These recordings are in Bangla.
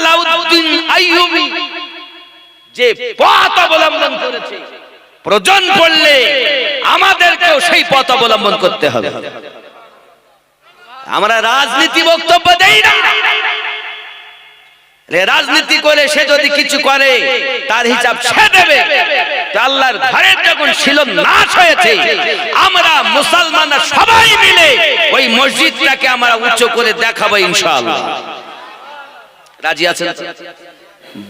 সালাউদ্দিন আইয়ুবী যে পথ অবলম্বন করেছে, প্রয়োজন পড়লে আমাদেরকেও সেই পথ অবলম্বন করতে হবে। আমরা রাজনীতি বক্তব্য দেই না। রাজনীতি করে সে যদি কিছু করে তার হিসাব সে দেবে। আল্লাহর ঘরের যখন শিলান্যাস হয়েছে, আমরা মুসলমানরা সবাই মিলে ওই মসজিদটাকে আমরা উঁচু করে দেখাবো ইনশাআল্লাহ। রাজি আছেন?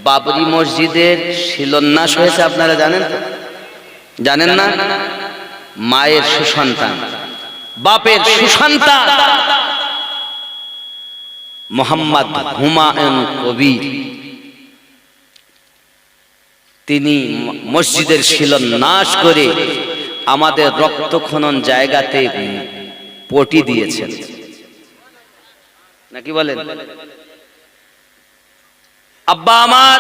বাবরি মসজিদের শিলান্যাস হয়েছে, আপনারা জানেন তো? জানেন না? মায়ের সুসন্তান, বাপের সুসন্তান মোহাম্মদ হুমায়ুন কবির, তিনি মসজিদের শিলান্যাস করে আমাদের রক্তখনন জায়গাতে পটি দিয়েছেন, নাকি বলেন? আব্বা আমার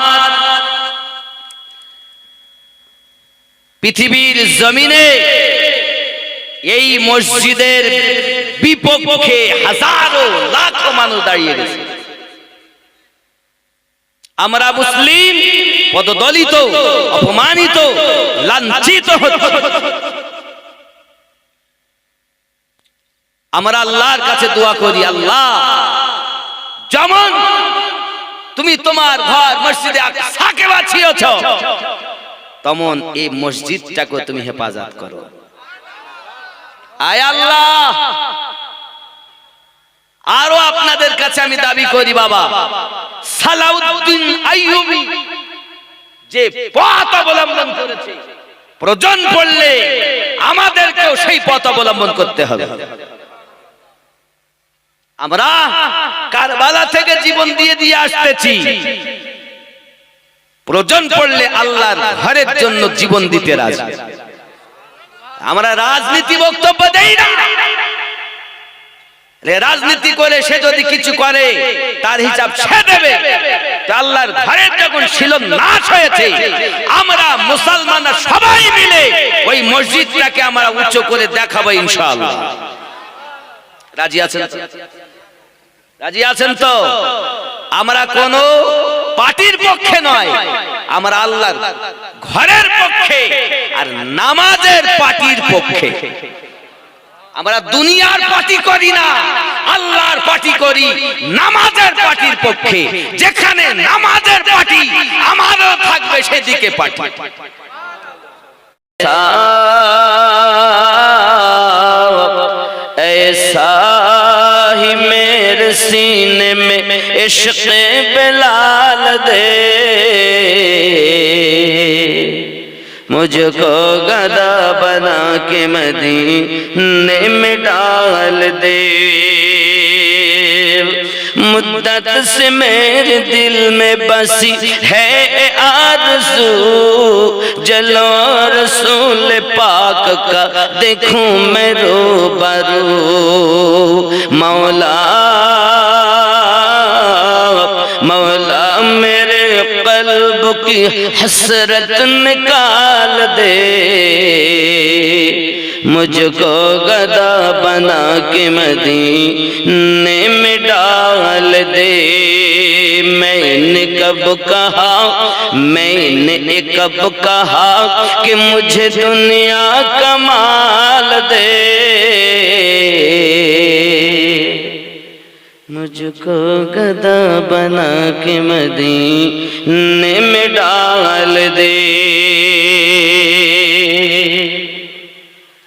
পৃথিবীর জমিনে এই মসজিদের বিপক্ষে হাজারো লাখো মানুষ দাঁড়িয়ে গেছে। আমরা মুসলিম পদদলিত, অপমানিত, লাঞ্ছিত হচ্ছি। আমরা আল্লাহর কাছে দোয়া করি, আল্লাহ যেমন তুমি তোমার ঘর মসজিদে আকসাকে বাঁচিয়েছ, তেমন এই মসজিদটাকে তুমি হেফাজত করো। আয় আল্লাহ, আরো আপনাদের কাছে আমি দাবি করি বাবা, সালাউদ্দিন আইয়ুবী যে পথ অবলম্বন করেছে, প্রয়োজন পড়লে আমাদেরকেও সেই পথ অবলম্বন করতে হবে। আমরা কারবালা থেকে জীবন দিয়ে দিয়ে আসতেছি, প্রয়োজন পড়লে আল্লাহর ঘরের জন্য জীবন দিতে রাজি। আমরা রাজনীতি বক্তব্য দেই না। রাজনীতি করে সে যদি কিছু করে তার হিসাব সে দেবে। আল্লাহর ঘরের যখন শিলান্যাস হয়েছে, আমরা মুসলমানরা সবাই মিলে ওই মসজিদটাকে আমরা উঁচু করে দেখাবো ইনশাআল্লাহ। রাজি আছেন? রাজি আছেন তো? আমরা কোন পার্টির পক্ষে নয়, আমরা আল্লাহর ঘরের পক্ষে আর নামাজের পার্টির পক্ষে। আমরা দুনিয়ার পার্টি করি না, আল্লাহর পার্টি করি, নামাজের পার্টির পক্ষে। যেখানে নামাজের পার্টি আমারও থাকবে সেদিকে পার্টি। ऐसा ही मेरे सीने में इश्क़ बिलाल दे, मुझको गदा बना के मदीने में डाल दे। मुद्दत से मेरे दिल में बसी है आरज़ू, जलो रसूल पाक का देखूं मैं रूबरू। मौला मौला मेरे कल्ब की हसरत निकाल दे, मुझको गदा बना के मदीने में डाल दे। मैंने कब कहा, मैंने कब कहा कि मुझे दुनिया का माल दे, मुझको गदा बना के मदीने में डाल दे।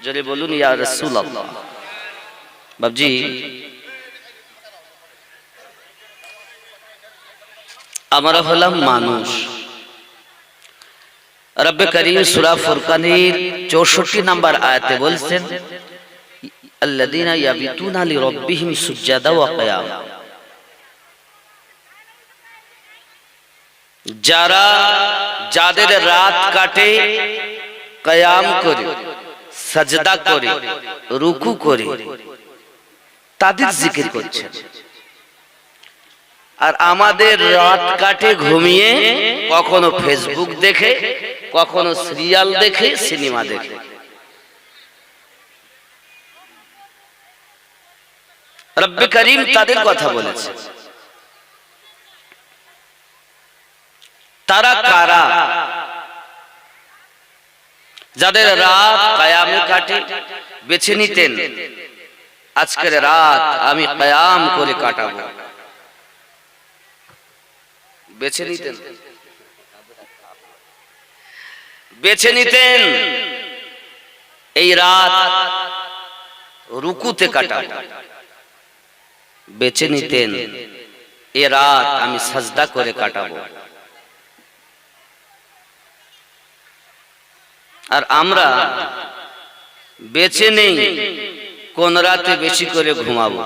জোরে বলুন ইয়া রাসূলুল্লাহ। বাবজি, আমরা হলাম মানুষ। রব্বে করিম সূরা ফুরকানের 64 নম্বর আয়াতে বলছেন, আল্লাযীনা ইয়াবিতুনা লিরাব্বিহিম সুজদাা ওয়া কিয়ামা, যারা যাদের রাত কাটে কিয়াম করে, সাজদা করে, রুকু করে, তাদের জিকির করছে। আর আমাদের রাত কাটে ঘুমিয়ে, কখনো ফেসবুক দেখে, কখনো সিরিয়াল দেখে, সিনেমা দেখে। রব্বে করিম তাদের কথা বলেছে। তারা কারা? যাদের রাত কিয়ামে কাটে, বেছে নিতেন আজকের রাত আমি কিয়াম করে কাটাবো, বেছে নিতেন, বেছে নিতেন এই রাত রুকুতে কাটাবো, বেছে নিতেন এই রাত আমি সাজদা করে কাটাবো। আর আমরা বেছে নেই কোন রাতে বেশি করে ঘুমাবো।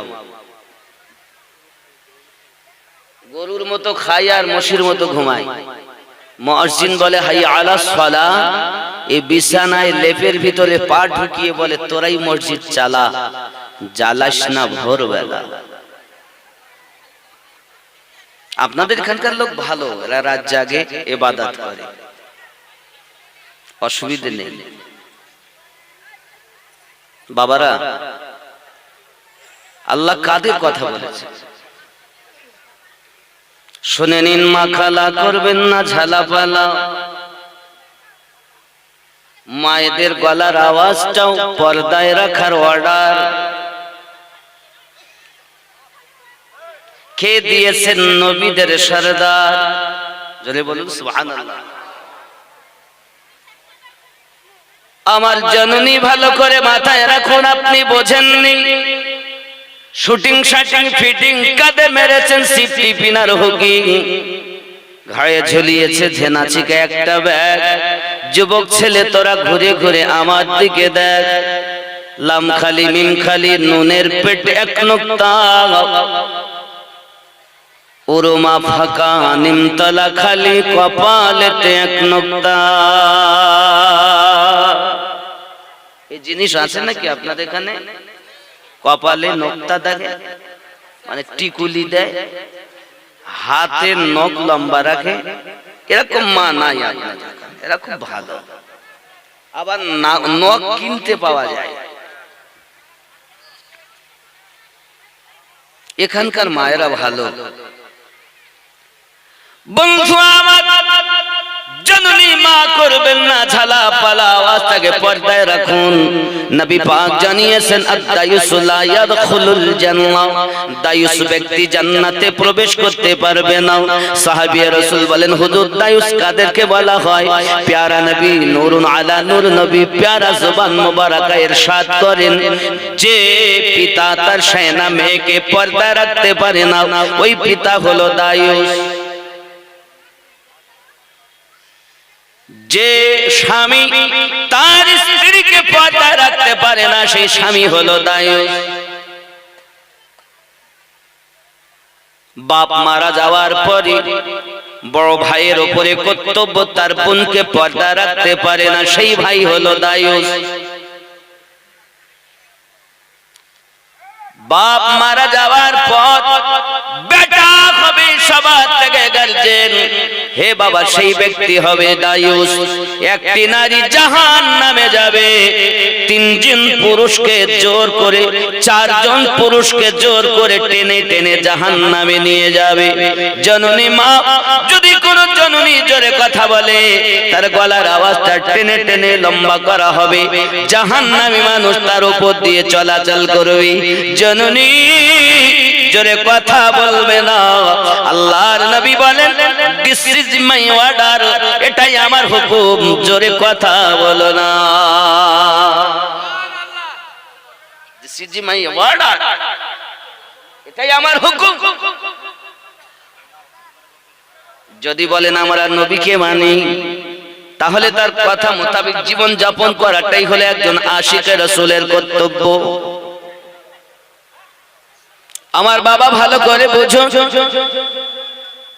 গরুর মতো খাই আর মশির মতো ঘুমাই। মুয়াজ্জিন বলে হাইয়া আলাস সালাহ, এই বিছানায় লেপের ভিতরে পা ঢুকিয়ে বলে তোরাই মসজিদ চালা, জ্বালাস না ভোরবেলা। আপনাদের এখানকার লোক ভালো, এরা রাত জাগে ইবাদত করে, অসুবিধা নেই। বাবারা, আল্লাহ কাদের কথা বলেছে শুনে নিন। মাখালা করবেন না ঝালাপালা, মায়েদের গলার আওয়াজটাও পর্দায় রাখার অর্ডার। কে দিয়েছেন নবীদের সরদার? জোরে বলুন সুবহানাল্লাহ। আমার জননী ভালো করে মাথায় রাখুন, আপনি বোঝেননি। শুটিং শাটিং ফিটিং কাঁধে মেরেছেন সিফটি পিনার হুকি, ঘাড়ে ঝুলিয়েছে ধেনাচিকে একটা ব্যাগ। যুবক ছেলে তোরা ঘুরে ঘুরে আমার দিকে দেখ, লাম খালি মিম খালি নুনের পেটে এক নোক্তা, উরুমা ফাঁকা নিমতলা খালি কপালেতে এক নোক্তা। এই জিনিস আছে নাকি আপনাদের এখানে? কপালে নোক্তা দেখে মানে টিকুলি দেয়, হাতে নখ লম্বা রাখে, এরকম মা নাই আপনাদের, এরা খুব ভালো। আবার নখ কিনতে পাওয়া যায়। এখানকার মায়েরা ভালো। বন্ধু আমার, জননী মা করবেন না ঝালা পালা, আওয়াজটাকে পর্দায় রাখুন। নবী পাক জানিয়েছেন আদ-দায়ুস লা ইয়াদখুলুল জান্নাহ, দায়ুস ব্যক্তি জান্নাতে প্রবেশ করতে পারবে না। সাহাবী রাসূল বলেন হুজুর দায়ুস কাদেরকে বলা হয়? প্যারা নবী নূরুন আলা নূর নবী প্যারা জবান মোবারকা ইরশাদ করেন, যে পিতা তার শায়না মেয়েকে পর্দা রাখতে পারে না ওই পিতা হলো দায়ুস। যে স্বামী তার স্ত্রীকে পর্দা রাখতে পারে না সেই স্বামী হলো দায়ুস। বাপ মারা যাওয়ার পরে বড় ভাইয়ের উপরে কর্তব্য, তার বোনকে পর্দা রাখতে পারে না সেই ভাই হলো দায়ুস। বাপ মারা যাওয়ার পর বেটা হবে সবার থেকে গার্জেন, হে বাবা সেই ব্যক্তি হবে দায়ুস। একটি নারী জাহান্নামে যাবে, তিনজন পুরুষকে জোর করে, চারজন পুরুষকে জোর করে টেনে টেনে জাহান্নামে নিয়ে যাবে। জননী মা যদি কোন জননী জোরে কথা বলে, তার গলার আওয়াজটা টেনে টেনে লম্বা করা হবে, জাহান্নামী মানুষ তার উপর দিয়ে চলাচল করবে। জননী জোরে কথা বলবে না। আল্লাহর নবী বলেন দিস ইজ মাই অর্ডার, এটাই আমার হুকুম, জোরে কথা বলো না। দিস ইজ মাই অর্ডার, এটাই আমার হুকুম। যদি বলেন আমরা নবীকে মানি, তাহলে তার কথা মোতাবেক জীবন যাপন করাটাই হলো একজন আশিকে রাসূলের কর্তব্য। আমার বাবা ভালো করে বুঝো,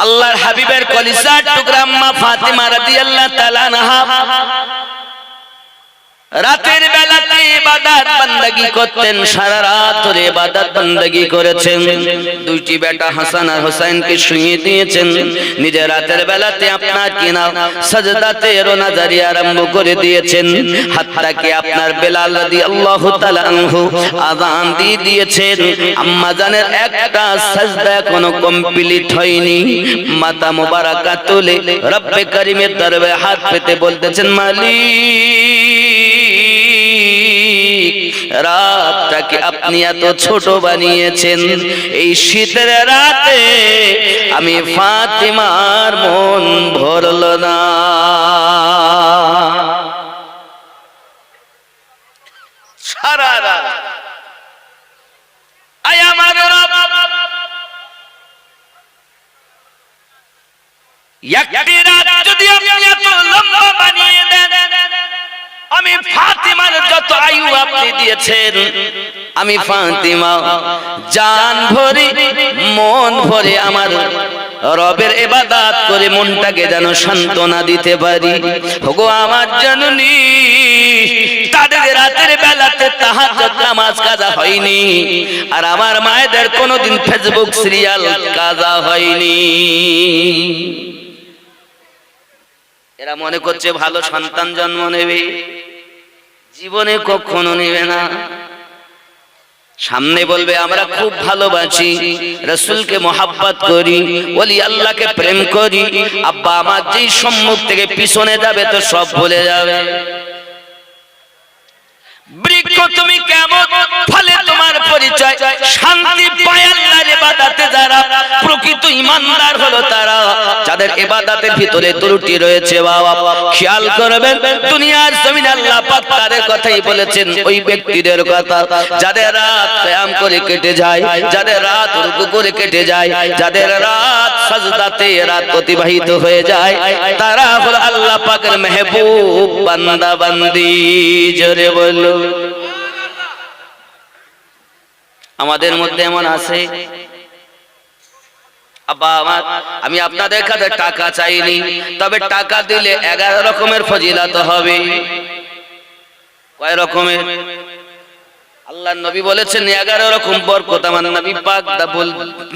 আল্লাহর হাবিবের কলিজার টুকরা আম্মা ফাতিমা রাদিয়াল্লাহু তাআলা আনহা রাতের বেলাতে ইবাদত বান্দাগি করতেন, সারা রাত ধরে ইবাদত বান্দাগি করেছেন। দুইটি বেটা হাসান আর হোসেনকে শুইয়ে দিয়েছেন। নিজে রাতের বেলাতে আপনার কিনা সাজদাতে রোনাজারি আরম্ভ করে দিয়েছেন। হাত্তা কি আপনার বেলাল রাদিয়াল্লাহু তাআলা আনহু আযান দিয়ে দিয়েছেন। আম্মা জানের একটা সাজদা এখনো কমপ্লিট হয়নি। মাথা মোবারকা তুলে রব্বে করিমের দরবারে হাত পেতে বলতেছেন, মালিক, রাতটাকে আপনি এত ছোট বানিয়েছেন, এই শীতের রাতে আমি ফাতিমার মন ভরল না। সারা রাত আয় আমার রব, একটি রাত যদি আপনি এত লম্বা বানিয়ে দেন, আমি ফাতিমার যত আয়ু আপনি দিয়েছেন, আমি ফাতিমা জান ভরে মন ভরে আমার রবের ইবাদত করে মনটাকে যেন সান্ত্বনা দিতে পারি। ওগো আমার জননী, তাদের রাতের বেলাতে তাহাজ্জুদ নামাজ কাজা হয়নি, আর আমার মায়েদের কোনোদিন ফেসবুক সিরিয়াল কাজা হয়নি। এরা মনে করছে ভালো সন্তান জন্ম নেবে, জীবনে কখনো নেবে না। সামনে বলবে আমরা খুব ভালোবাসি, রাসূলকে মহব্বত করি, ওলি আল্লাহকে প্রেম করি, আব্বা আমার যেই সম্মুখ থেকে পিছনে যাবে তো সব ভুলে যাবে। বৃক্ষ তুমি কেমন ফলে তোমার পরিচয়, শান্তি পায় আল্লাহর ইবাদতে যারা প্রকৃত ঈমানদার হলো তারা, যাদের ইবাদতের ভিতরে ত্রুটি রয়েছে বাবা খেয়াল করবেন। দুনিয়ার জমিনে আল্লাহ পাক তাদের কথাই বলেছেন, ওই ব্যক্তিদের কথা যাদের রাত কিয়াম করে কেটে যায়, যাদের রাত রুকু করে কেটে যায়, যাদের রাত সাজদাতে রাত অতিবাহিত হয়ে যায়, তারা হলো আল্লাহ পাকের মেহবুব বান্দা বান্দি। জোরে বলো। আমাদের মধ্যে এমন আছে, আব্বা আমার আমি আপনাদের কাছে টাকা চাইনি, তবে টাকা দিলে 11 রকমের ফজিলত হবে। কয় রকমের? আল্লাহর নবী বলেছেন 11 রকম বরকত। আমার নবী পাক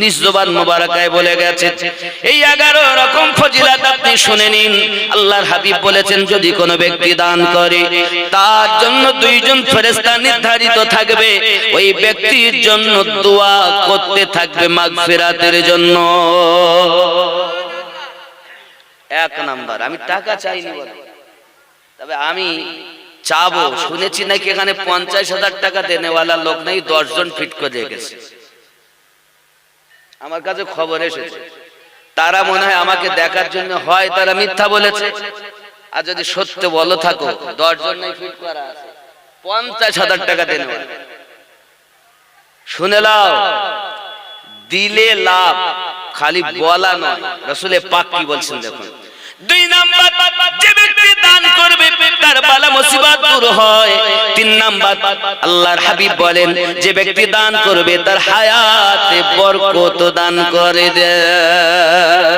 নিজ জবান মোবারকায় বলে গেছেন, এই 11 রকম ফজিলত আপনি শুনে নিন। আল্লাহর হাবিব বলেছেন, যদি কোনো ব্যক্তি দান করে তার জন্য 2 জন ফেরেশতা নির্ধারিত থাকবে, ওই ব্যক্তির জন্য দোয়া করতে থাকবে মাগফিরাতের জন্য। 1 নাম্বার, আমি টাকা চাইনি বলে, তবে আমি চাবো, শুনেছি নাকি এখানে 50,000 টাকা দেনেওয়ালা লোক নেই, 10 জন ফিট করে গেছে। আমার কাছে খবর এসেছে, তারা মনে হয় আমাকে দেখার জন্য, হয় তারা মিথ্যা বলেছে, আর যদি সত্য বলো থাকো 10 জন নাই ফিট করা আছে, 50,000 টাকা দেনেওয়ালা। শুনে নাও, দিলে লাভ, খালি বলা নয়। রাসূলে পাক কি বলছেন দেখুন। 2 নাম্বার, যে ব্যক্তি দান করবে তার বালা মুসিবত দূর হয়। 3 নাম্বার, আল্লাহর হাবিব বলেন, যে ব্যক্তি দান করবে তার হায়াতে বরকত দান করে দেয়।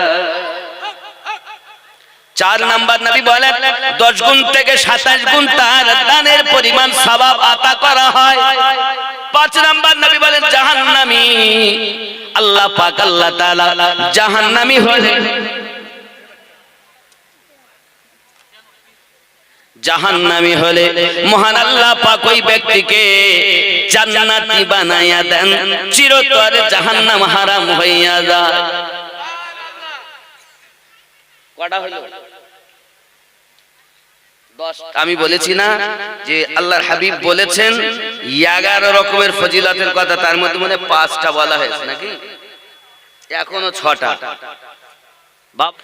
4 নাম্বার, নবী বলেন 10 গুণ থেকে 27 গুণ তার দানের পরিমাণ সওয়াব আতা করা হয়। 5 নাম্বার, নবী বলেন জাহান্নামী, আল্লাহ পাক আল্লাহ তাআলা জাহান্নামী হলে জাহান্নামী হলে মহান আল্লাহ পাক ওই ব্যক্তিকে জান্নাতি বানায়া দেন, চিরতরে জাহান্নাম হারাম হইয়া যায়। কটা হলো? 10। আমি বলেছি না যে আল্লাহর হাবিব বলেছেন 11 রকমের ফজিলতের কথা, তার মধ্যে মনে 5টা বলা হয়েছে নাকি, এখনো 6টা। বাপ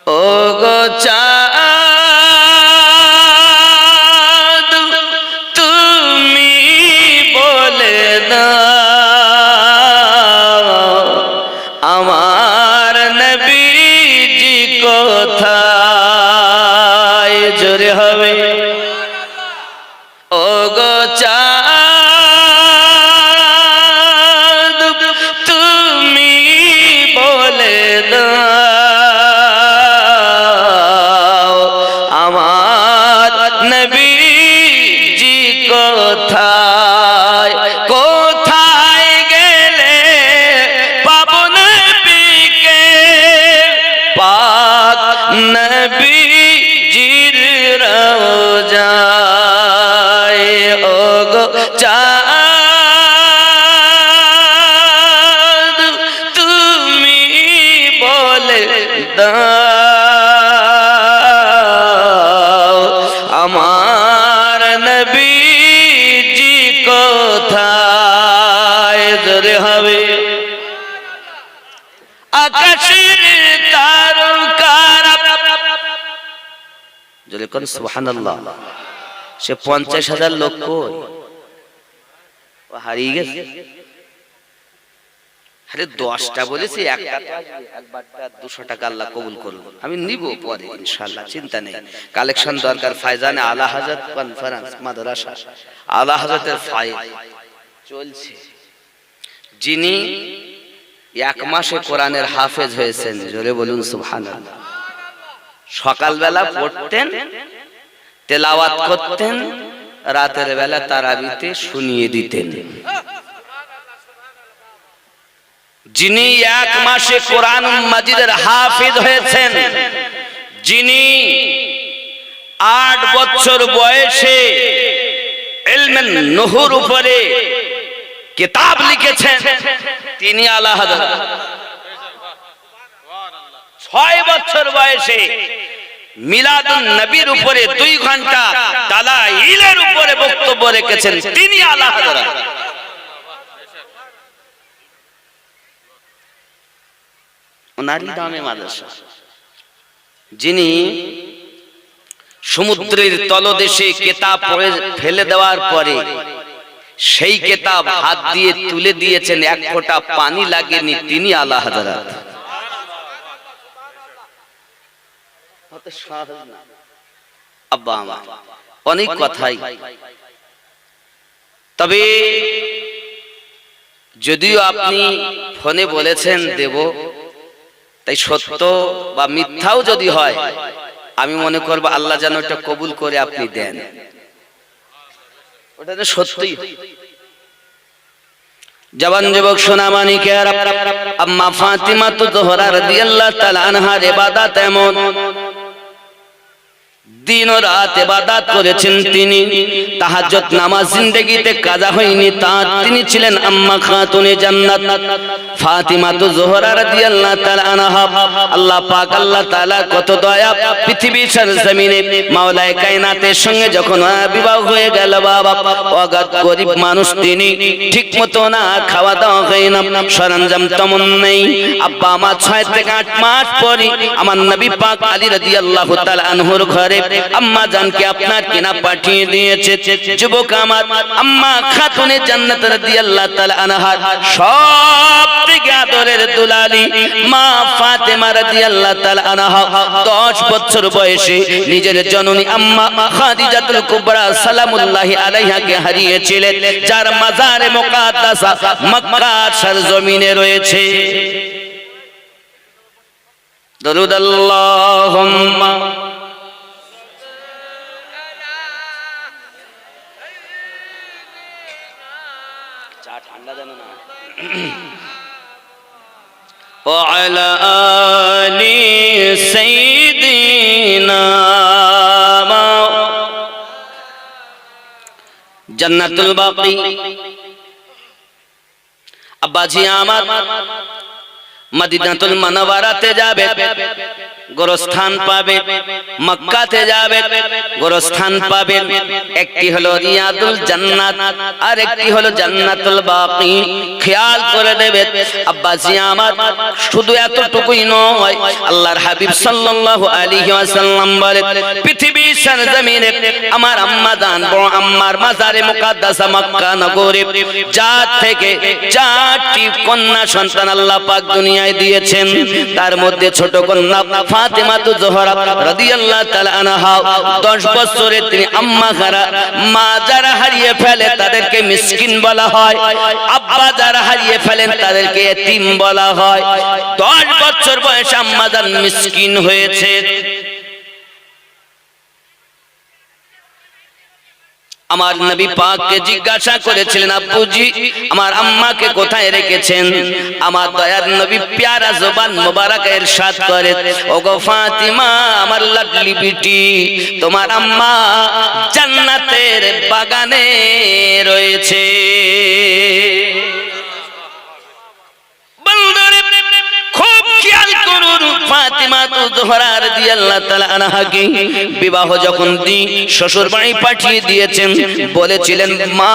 ও গো চাঁদ তুমি বলে দাও আমার নবীজি কোথায়। জোরে হবে। ও গো চাঁদ তুমি বলে দাও যায় ও গো চাঁদ তুমি বলে দাও আমার নবীজি কোথায় জোরে হবে আকাশের তারকারা জোরে কোন সুবহানাল্লাহ সে 50,000 লোক কই ও হারিয়ে গেছে আরে 10টা বলেছি একটা একবারটা 200 টাকা আল্লাহ কবুল করুন আমি নিব পরে ইনশাআল্লাহ চিন্তা নেই কালেকশন দরকার ফায়জানে আলা হযরত কনফারেন্স মাদ্রাসা আলা হযরতের ফাইল চলছে যিনি এক মাসে কোরআনের হাফেজ হয়েছেন জোরে বলুন সুবহানাল্লাহ সকালবেলা পড়তেন তেলাওয়াত করতেন রাতের বেলা তারাবিতে শুনিয়ে দিতেন যিনি এক মাসে কোরআন মাজিদের হাফেজ হয়েছেন যিনি 8 বছর বয়সে ইলমে নুহুর উপরে কিতাব লিখেছেন তিনি আলা হযরত 6 বছর বয়সে মিলাদুন নবীর উপরে 2 ঘন্টা দালাইলের উপরে বক্তব্য রেখেছেন তিনি আলা হযরত ওনারই নামে মাদ্রাসা যিনি সমুদ্রের তলদেশে কিতাব পড়ে ফেলে দেওয়ার পরে সেই কিতাব হাত দিয়ে তুলে দিয়েছেন এক ফোঁটা পানি লাগেনি তিনি আলা হযরত কত সহজ না আব্বা আমার অনেক কথাই তবে যদিও আপনি ফোনে বলেছেন দেব তাই সত্য বা মিথ্যাও যদি হয় আমি মনে করব আল্লাহ যেন এটা কবুল করে আপনি দেন ওটা তো সত্যই জওয়ান যুবক সোনা মানিকের আম্মা ফাতিমা জোহরা রাদিয়াল্লাহু তাআলা আনহার ইবাদত এমন দিন ও রাত ইবাদত করেছেন তিনি তাহাজ্জুদ নামাজ জিন্দেগিতে কাজা হয়নি তার তিনি ছিলেন আম্মা খাতুনে জান্নাত ফাতিমা জোহরা রাদিয়াল্লাহু তাআলা আনহা আল্লাহ পাক আল্লাহ তাআলা কত দয়া পৃথিবীর জমিনে মাওলায়ে কায়নাতের সঙ্গে যখন বিবাহ হয়ে গেল বাবা অগাধ গরীব মানুষ তিনি ঠিকমতো না খাওয়া দাওয়া হয় না সরঞ্জাম তেমন নেই আব্বা আমার 6 থেকে 8 মাস পরে আমার নবী পাক আলী রাদিয়াল্লাহু তাআলা আনহুর ঘরে আম্মা জানকে আপনার কিনা পাঠিয়ে দিয়েছে যুবক আমার আম্মা খাতুনে জান্নাত রাদিয়াল্লাহু তাআলা আনহা সবথেকে আদরের দুলালি মা ফাতেমা রাদিয়াল্লাহু তাআলা আনহা 10 বছর বয়সে নিজের জননী আম্মা খাদিজাতুল কুবরা সালামুল্লাহি আলাইহাকে হারিয়েছিলেন যার মাজারে মুকাদ্দাসা মক্কার সরজমিনে রয়েছে দরুদ আল্লাহুম্মা وعلى آل سيدنا জান্নাতুল বাকি আব্বাজি আমার মদিনাতুল মুনাওয়ারাতে যাবে গোরস্থান পাবে মক্কাতে যাবে গোরস্থান পাবে একটি হলো রিয়াদুল জান্নাত আর একটি হলো জান্নাতুল বাকি খেয়াল করে দেবে আব্বাজি আমার শুধু এতটুকুই নয় আল্লাহর হাবিব সাল্লাল্লাহু আলাইহি ওয়াসাল্লাম বলে পৃথিবীর সরজমিনে আমার আম্মা জান বড় আম্মার মাজারে মুকাদ্দাসা মক্কা নগরে যার থেকে 4টি কন্যা সন্তান আল্লাহ পাক দুনিয়ায় দিয়েছেন তার মধ্যে ছোট কন্যা ফাতেমা জোহরা রাদিয়াল্লাহু তাআলা আনহা 10 বছরে তিনি আম্মা মা যারা হারিয়ে ফেলে তাদেরকে মিসকিন বলা হয় আব্বা যারা হারিয়ে ফেলেন তাদেরকে এতিম বলা হয় 10 বছর বয়সে আম্মা জান মিসকিন হয়েছে আমার নবী পাককে জিজ্ঞাসা করেছিলেন, আব্বুজি আমার আম্মাকে কোথায় রেখেছেন? আমার দয়ার নবী প্যারা জবান মোবারক ইরশাদ করে, ওগো ফাতিমা আমার লাডলি বিটি, তোমার আম্মা জান্নাতের বাগানে রয়েছে। খুব খেয়াল করুন, ফাতিমা জোহরা রাদিয়াল্লাহু তাআলা আনহাকে বিবাহ যখন শ্বশুর বাড়ি পাঠিয়ে দিয়েছেন, বলেছিলেন মা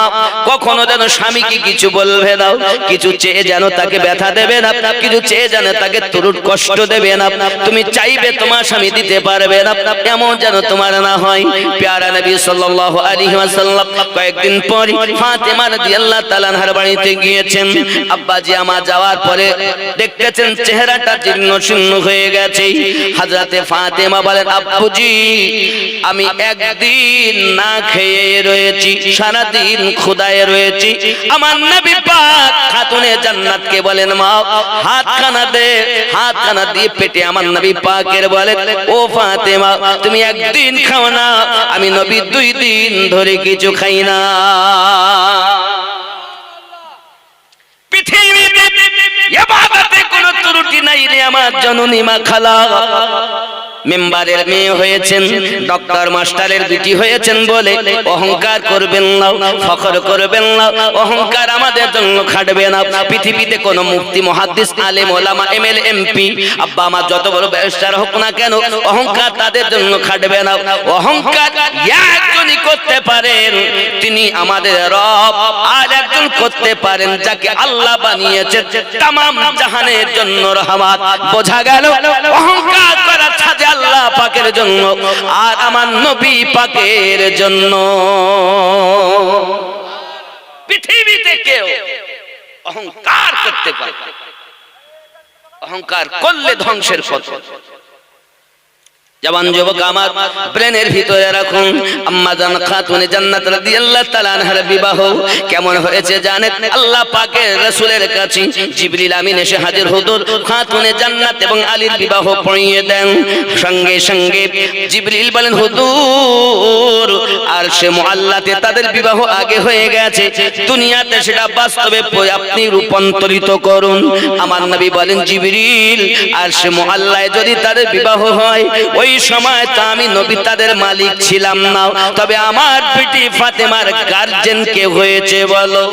কখনো যেন স্বামীকে কিছু বলবে না, কিছু চেয়ে যেন তাকে ব্যথা দেবে না, কিছু চেয়ে যেন তাকে তুরুট কষ্ট দেবে না, তুমি চাইবে তোমার স্বামী দিতে পারবে না, এমন যেন তোমার না হয়। প্যারা নবী সাল্লাল্লাহু আলাইহি ওয়াসাল্লাম কয়েকদিন পর ফাতিমা রাদিয়াল্লাহু তাআলা আনহার বাড়িতে গিয়েছেন। আব্বাজি আমার যাওয়ার পরে দেখতেছেন চেহারাটা জীর্ণ শীর্ণ হয়ে গেছে। হযরতে ফাতেমা বলেন, আব্বুজি আমি একদিন না খেয়ে রয়েছি, সারা দিন ক্ষুধায় রয়েছি। আমার নবী পাক খাতুনে জান্নাতকে বলেন, মা হাতখানা দে। হাতখানা দিয়ে পেটে আমার নবী পাকের বলেন, ও ফাতেমা তুমি একদিন খাও না, আমি নবী 2 দিন ধরে কিছু খাই না। পৃথিবীতে ইবাদতে কোনো ত্রুটি নাই রে আমার জননী মা খালা। মেম্বারের মেয়ে হয়েছেন, ডক্টর মাস্টারের বিটি হয়েছেন বলে অহংকার করবেন না, ফখর করবেন না, অহংকার আমাদের জন্য খাটবে না। পৃথিবীতে কোনো মুফতি মুহাদ্দিস আলেম ওলামা এমএলএ এমপি আব্বা আমার যত বড় ব্যারিস্টার হোক না কেন, অহংকার তাদের জন্য খাটবে না। অহংকার একজনই করতে পারেন, তিনি আমাদের রব। আর একজন করতে পারেন যাকে আল্লাহ বানিয়েছেন তামাম জাহানের জন্য রহমত। বোঝা গেল অহংকার করার সাথে আল্লাহ পাকের জন্য আর আমার নবী পাকের জন্য। পৃথিবীতে কেউ অহংকার করতে পারে, অহংকার করলে ধ্বংসের পথ। জওয়ান যুবক আমার ব্রেনের ভিতরে রাখুন, আম্মা জান খাতুনে জান্নাত রাদিয়াল্লাহু তাআলা আনহার বিবাহ কেমন হয়েছে জানেন? আল্লাহ পাকের রাসূলের কাছে জিবরিল আমিন এসে হাজির হুজুর খাতুনে জান্নাত এবং আলীর বিবাহ পড়িয়ে দেন। সঙ্গে সঙ্গে জিবরিল বলেন, হুজুর আরশে মুআল্লাতে তাদের বিবাহ আগে হয়ে গেছে, দুনিয়াতে সেটা বাস্তবে আপনি রূপান্তরিত করুন। আমার নবী বলেন, জিবরিল আরশে মুআল্লায় যদি তাদের বিবাহ হয়, ওই সময় তো আমি নবী তাদের মালিক ছিলাম না, তবে আমার বিটি ফাতেমার গার্জিয়ান কে হয়েছে বলো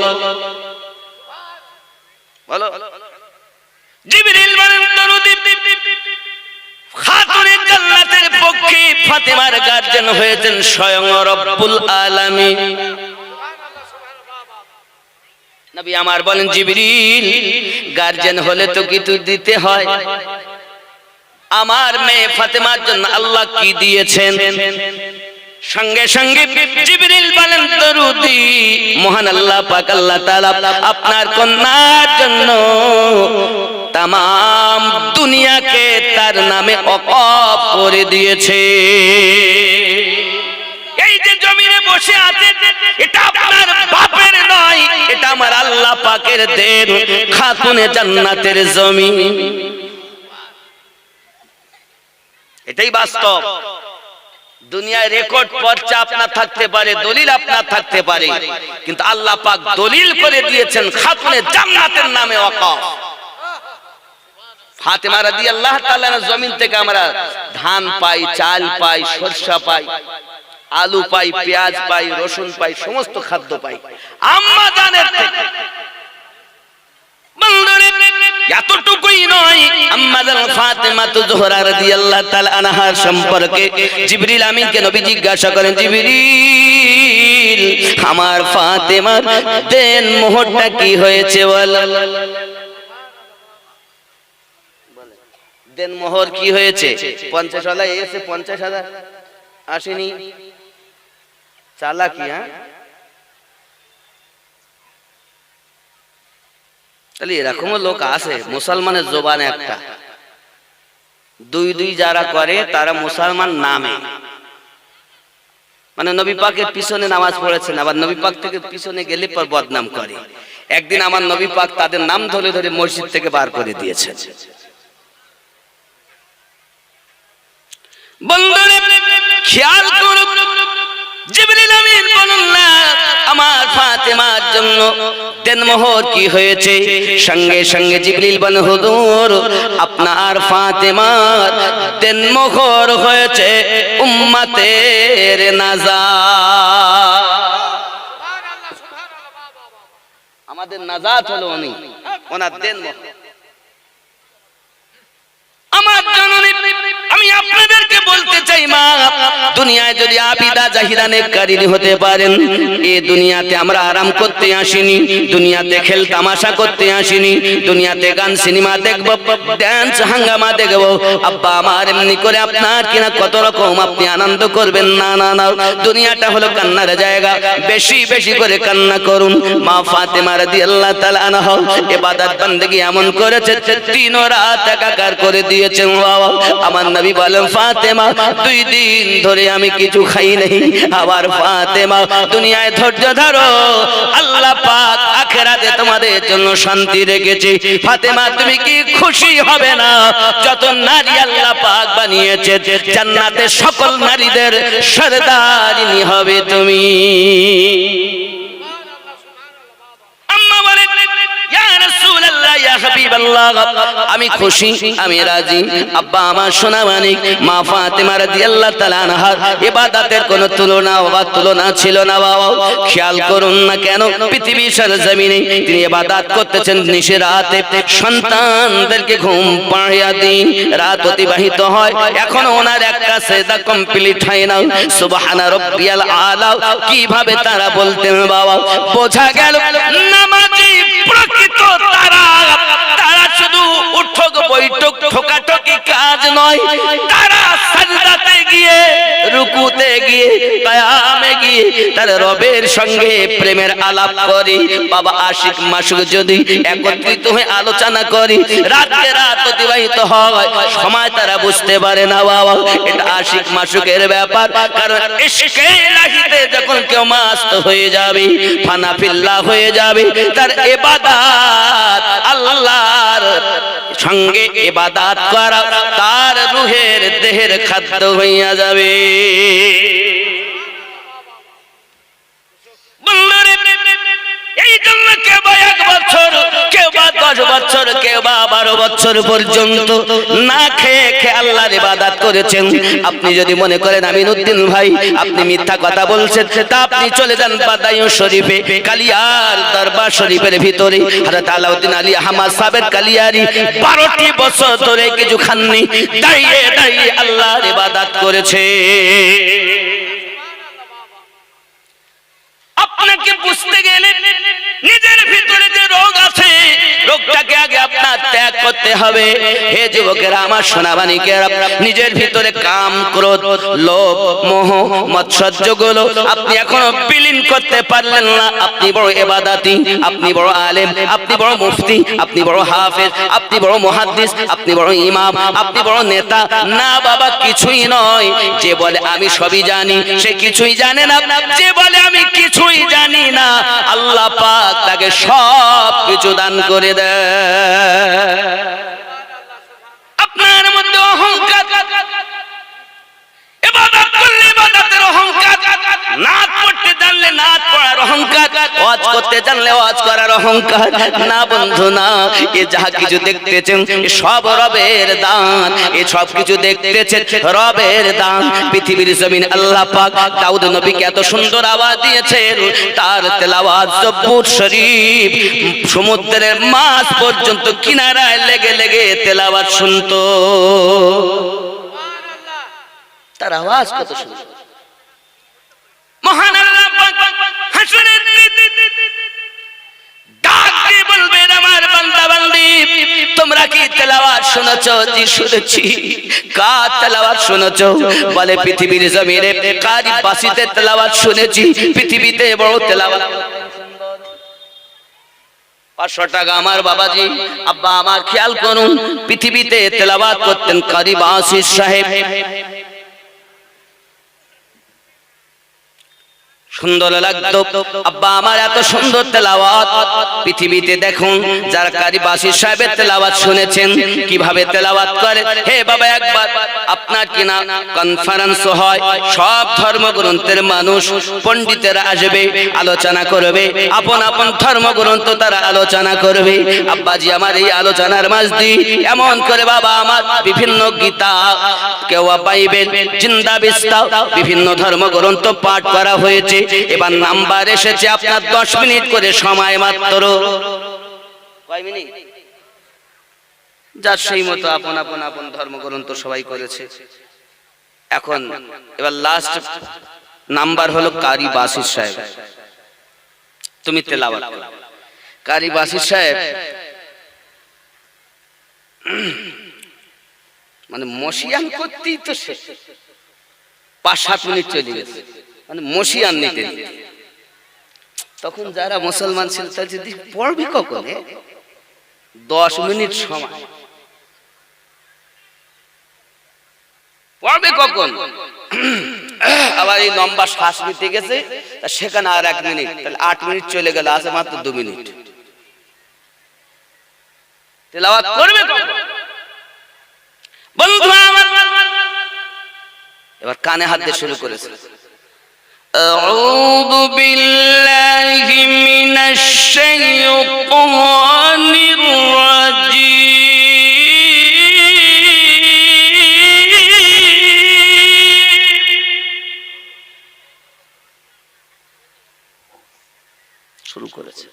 বলো। জিবরিল বলেন, দরুদ খাতুনে জান্নাতের পক্ষে ফাতেমার গার্জিয়ান হয়েছেন স্বয়ং রব্বুল আলামিন। নবী আমার বলেন, জিবরিল গার্জিয়ান হলে তো কিছু দিতে হয়, আমার মেয়ে ফাতেমার জন্য আল্লাহ কি দিয়েছেন? সঙ্গে সঙ্গে জিবরিল বলেন, দরুদি মহান আল্লাহ পাক আল্লাহ তাআলা আপনার কন্যার জন্য তামাম দুনিয়াকে তার নামে ওয়াকফ করে দিয়েছে। এই যে জমিনে বসে আছে এটা আপনার বাপের নয়, এটা আমার আল্লাহ পাকের দেন, খাতুনে জান্নাতের জমি। এটাই বাস্তব। দুনিয়ায় রেকর্ড পর্চা আপনার থাকতে পারে, দলিল আপনার থাকতে পারে, কিন্তু আল্লাহ পাক দলিল করে দিয়েছেন খাতুনে জান্নাতের নামে ওয়াকফ। ফাতেমা রাদিয়াল্লাহু তাআলা জমিন থেকে আমরা ধান পাই, চাল পাই, সরষা পাই, আলু পাই, পেঁয়াজ পাই, রসুন পাই, সমস্ত খাদ্য পাই আম্মা জানের থেকে। এতটুকুই নয়, আম্মা জান ফাতেমা জোহরা রাদিয়াল্লাহু তাআলা আনহার সম্পর্কে জিবরিল আমিনকে নবী জিজ্ঞাসা করেন, জিবরিল আমার ফাতেমার দেন মোহরটা কি হয়েছে বল। দেন মোহর কি হয়েছে? 50,000 এসে 50,000 আসেনি। চালাকি, হ্যাঁ? তাহলে এরকমও লোক আছে, মুসলমানের জবানে একটা দুই দুই যারা করে তারা মুসলমান নামে, মানে নবী পাকের পিছনে নামাজ পড়েছেন, আবার নবী পাক থেকে পিছনে গেলে পর বদনাম করে। একদিন আমার নবী পাক তাদের নাম ধরে ধরে মসজিদ থেকে বার করে দিয়েছে। বন্ধুরা খেয়াল করুন, জিবরিল আমিন বলুন না আমার ফাতেমার জন্য দেনমোহর কি হয়েছে? সঙ্গে সঙ্গে জিবরিল বলেন হুজুর আপনার ফাতেমার দেনমোহর হয়েছে উম্মতের নাজাত। আমাদের নাজাত হলো উনি, ওনার দেনমোহর। আমার জননী আমি আপনাদেরকে বলতে চাই মা, দুনিয়ায় যদি আবিদা জাহিদা নেককারিনী হতে পারেন, এই দুনিয়াতে আমরা আরাম করতে আসিনি, দুনিয়াতে খেল তামাশা করতে আসিনি, দুনিয়াতে গান সিনেমা দেখব, ডান্স হাঙ্গামা দেখব। আব্বা আমার এমনি করে আপনার কিনা কত রকম আপনি আনন্দ করবেন। না না না, দুনিয়াটা হলো কান্নার জায়গা, বেশি বেশি করে কান্না করুন। মা ফাতেমা রাদিয়াল্লাহু তাআলা আনহা ইবাদত বندگی এমন করেছে দিন ও রাত একাকার করে দিয়েছেন। বাবা আমার নবী বলেন ফাতেমা 2 দিন ধরে আমি কিছু খাই নাই। আবার ফাতেমা দুনিয়ায় ধৈর্য ধরো, আল্লাহ পাক আখিরাতে তোমাদের জন্য শান্তি রেখেছে। ফাতেমা তুমি কি খুশি হবে না? যত নারী আল্লাহ পাক বানিয়েছে জান্নাতে সকল নারীদের সরদারিনী হবে তুমি। আম্মা বলেন ইয়া রাসূলুল্লাহ ইয়া হাবিবাল্লাহ আমি খুশি, আমি রাজি। আব্বা আমার সোনা মানিক মা ফাতেমা রাদিয়াল্লাহু তাআলা আনহা ইবাদতের কোনো তুলনা ছিল না। বাবা খেয়াল করুন না কেন পৃথিবীর সরজমিনে তিনি ইবাদত করতেছেন নিশে রাতে, সন্তানদেরকে ঘুম পাড়িয়ে দিন রাত অতিবাহিত হয়, এখনো ওনার একটা সেজদা কমপ্লিট হয় না। সুবহান রাব্বিয়াল আলা কিভাবে তারা বলতেন বাবা, বোঝা গেল নামাজি প্রকৃত তারা শুধু উঠক বৈঠক ঠোকাঠকি কাজ নয়, তারা সাজদাতে গিয়ে রুকুতে গিয়ে কিয়ামে গিয়ে তার রবের সঙ্গে প্রেমের আলাপ করি। বাবা আশিক মাসুক যদি একত্রিত হয়ে আলোচনা করি, রাতে রাত অতিবাহিত হয়, সময় তারা বুঝতে পারে না। বাবা এটা আশিক মাসুকের ব্যাপার, কারণ ইশকে ইলাহিতে যখন কেউ মাস্ত হয়ে যাবে, ফানা ফিল্লাহ হয়ে যাবে, তার ইবাদত আল্লাহর সঙ্গে ইবাদত করা তার রূহের দেহের খাদ্য হইয়া যাবে। এই জন্য কেউ বা 1 বছর, কেউ বা 10 বছর, কেউ বা 12 বছর পর্যন্ত না খেয়ে খেয়ে আল্লাহর ইবাদত করেছেন। আপনি যদি মনে করেন আমিনউদ্দিন ভাই আপনি মিথ্যা কথা বলছেন, তা আপনি চলে যান বাদায়ুন শরীফে, কালিয়ার দরবার শরীফের ভিতরে হযরত আলাউদ্দিন আলী আহমদ সাহেবের কালিয়ারি 12টি বছর ধরে কিছু খাননি, দাঁড়িয়ে দাঁড়িয়ে আল্লাহর ইবাদত করেছে। আপনাকে বুঝতে গেলে নিজের ভিতরে যে রোগ আছে, রোগটাকে আগে আপনার ত্যাগ করতে হবে। হে যুবকেরা আমার সোনাবানিকেরা, নিজের ভিতরে কাম ক্রোধ লোভ মোহ মৎসর্য গুলো আপনি এখনো বিলীন করতে পারলেন না। আপনি বড় ইবাদতি, আপনি বড় আলেম, আপনি বড় মুফতি, আপনি বড় হাফেজ, আপনি বড় মুহাদ্দিস, আপনি বড় ইমাম, আপনি বড় নেতা। না বাবা, কিছুই নয়। যে বলে আমি সবই জানি সে কিছুই জানে না, যে বলে আমি কিছুই জানি না আল্লাহ পাক তাকে সব কিছু দান করে দেয়। আপনার মধ্যে অহংকার, ইবাদত করলে ইবাদতের অহংকার, নাত পড়তে জানলে নাত পড়ার অহংকার, ওয়াজ করতে জানলে ওয়াজ করার অহংকার। না বন্ধু না, এ যাহা কিছু দেখতেছেন এ সব রবের দান, এ সব কিছু দেখতেছেন রবের দান। পৃথিবীর জমিন আল্লাহ পাক দাউদ নবীকে এত সুন্দর আওয়াজ দিয়েছেন, তার তেলাওয়াত জব্বুর শরীফ সমুদ্রের মাছ পর্যন্ত কিনারায় লেগে লেগে তেলাওয়াত শুনতো। তার আওয়াজ কত সুন্দর। মহান আল্লাহ পাক হাসরের ডাক দিয়ে বলবেন আমার বান্দা বান্দি তোমরা কি তেলাওয়াত শুনেছো? জি শুনেছি। কার তেলাওয়াত শুনেছো? বলে পৃথিবীর জমিনে কারি বাসিতে তেলাওয়াত শুনেছি। পৃথিবীতে বড় তেলাওয়াত 500 টাকা আমার বাবাজি আব্বা আমার খেয়াল করুন, পৃথিবীতে তেলাওয়াত করতেন কারি বাসি সাহেব। সুন্দর লাগতো। আব্বা আমার এত সুন্দর তেলাওয়াত পৃথিবীতে দেখুন। যারা কারি বাসির সাহেবের তেলাওয়াত শুনেছেন কিভাবে তেলাওয়াত করে, হে বাবা একবার আপনার কিনা কনফারেন্স হয়, সব ধর্মগ্রন্থের মানুষ পণ্ডিতেরা আসবে, আলোচনা করবে, আপন আপন ধর্মগ্রন্থ তারা আলোচনা করবে। আব্বাজি আমার এই আলোচনার মাঝ দিয়ে এমন করে বাবা আমার বিভিন্ন গীতা, কেউ বাইবেল, জিন্দা বিস্তার, বিভিন্ন ধর্মগ্রন্থ পাঠ করা হয়েছে। এবার নাম্বার এসেছে আপনার 10 মিনিট করে সময় মাত্র। কয় মিনিট? যার সেই মতো আপন আপন আপন ধর্মগ্রন্থ সবাই করেছে। এখন এবার লাস্ট নাম্বার হলো কারি বাসির সাহেব, তুমি তেলাওয়াত করো। কারি বাসির সাহেব মানে মশিয়ান করতেই তো সে 5-7 মিনিট চলে গেছে, মানে মশিয়ান নিতে। তখন যারা মুসলমান ছিল তারা যদি পড়বি কখন, 10 মিনিট সময় পড়বে কখন? আবার এই লম্বা শ্বাস নিতে গেছে, সেখানে আর 1 মিনিট, তাহলে 8 মিনিট চলে গেল, আছে মাত্র 2 মিনিট। তেলাওয়াত করবে কখন? বন্ধু আমার এবার কানে হাত দিয়ে শুরু করেছে। আউযু বিল্লাহি মিনাশ শাইতানির রাজিম। শুরু করেছে,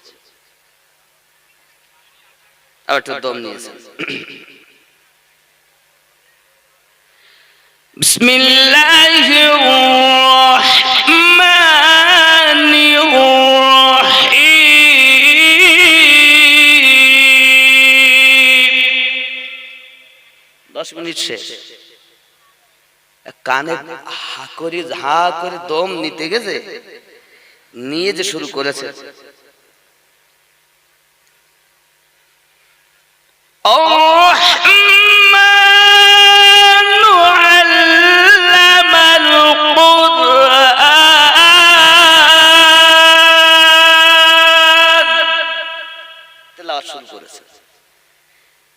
আবার একটু দম নিয়েছে। বিসমিল্লাহির রহমানির রহিম। 10 মিনিট শেষ। কানে হা করে দম নিতে গেছে, নিয়ে যে শুরু করেছে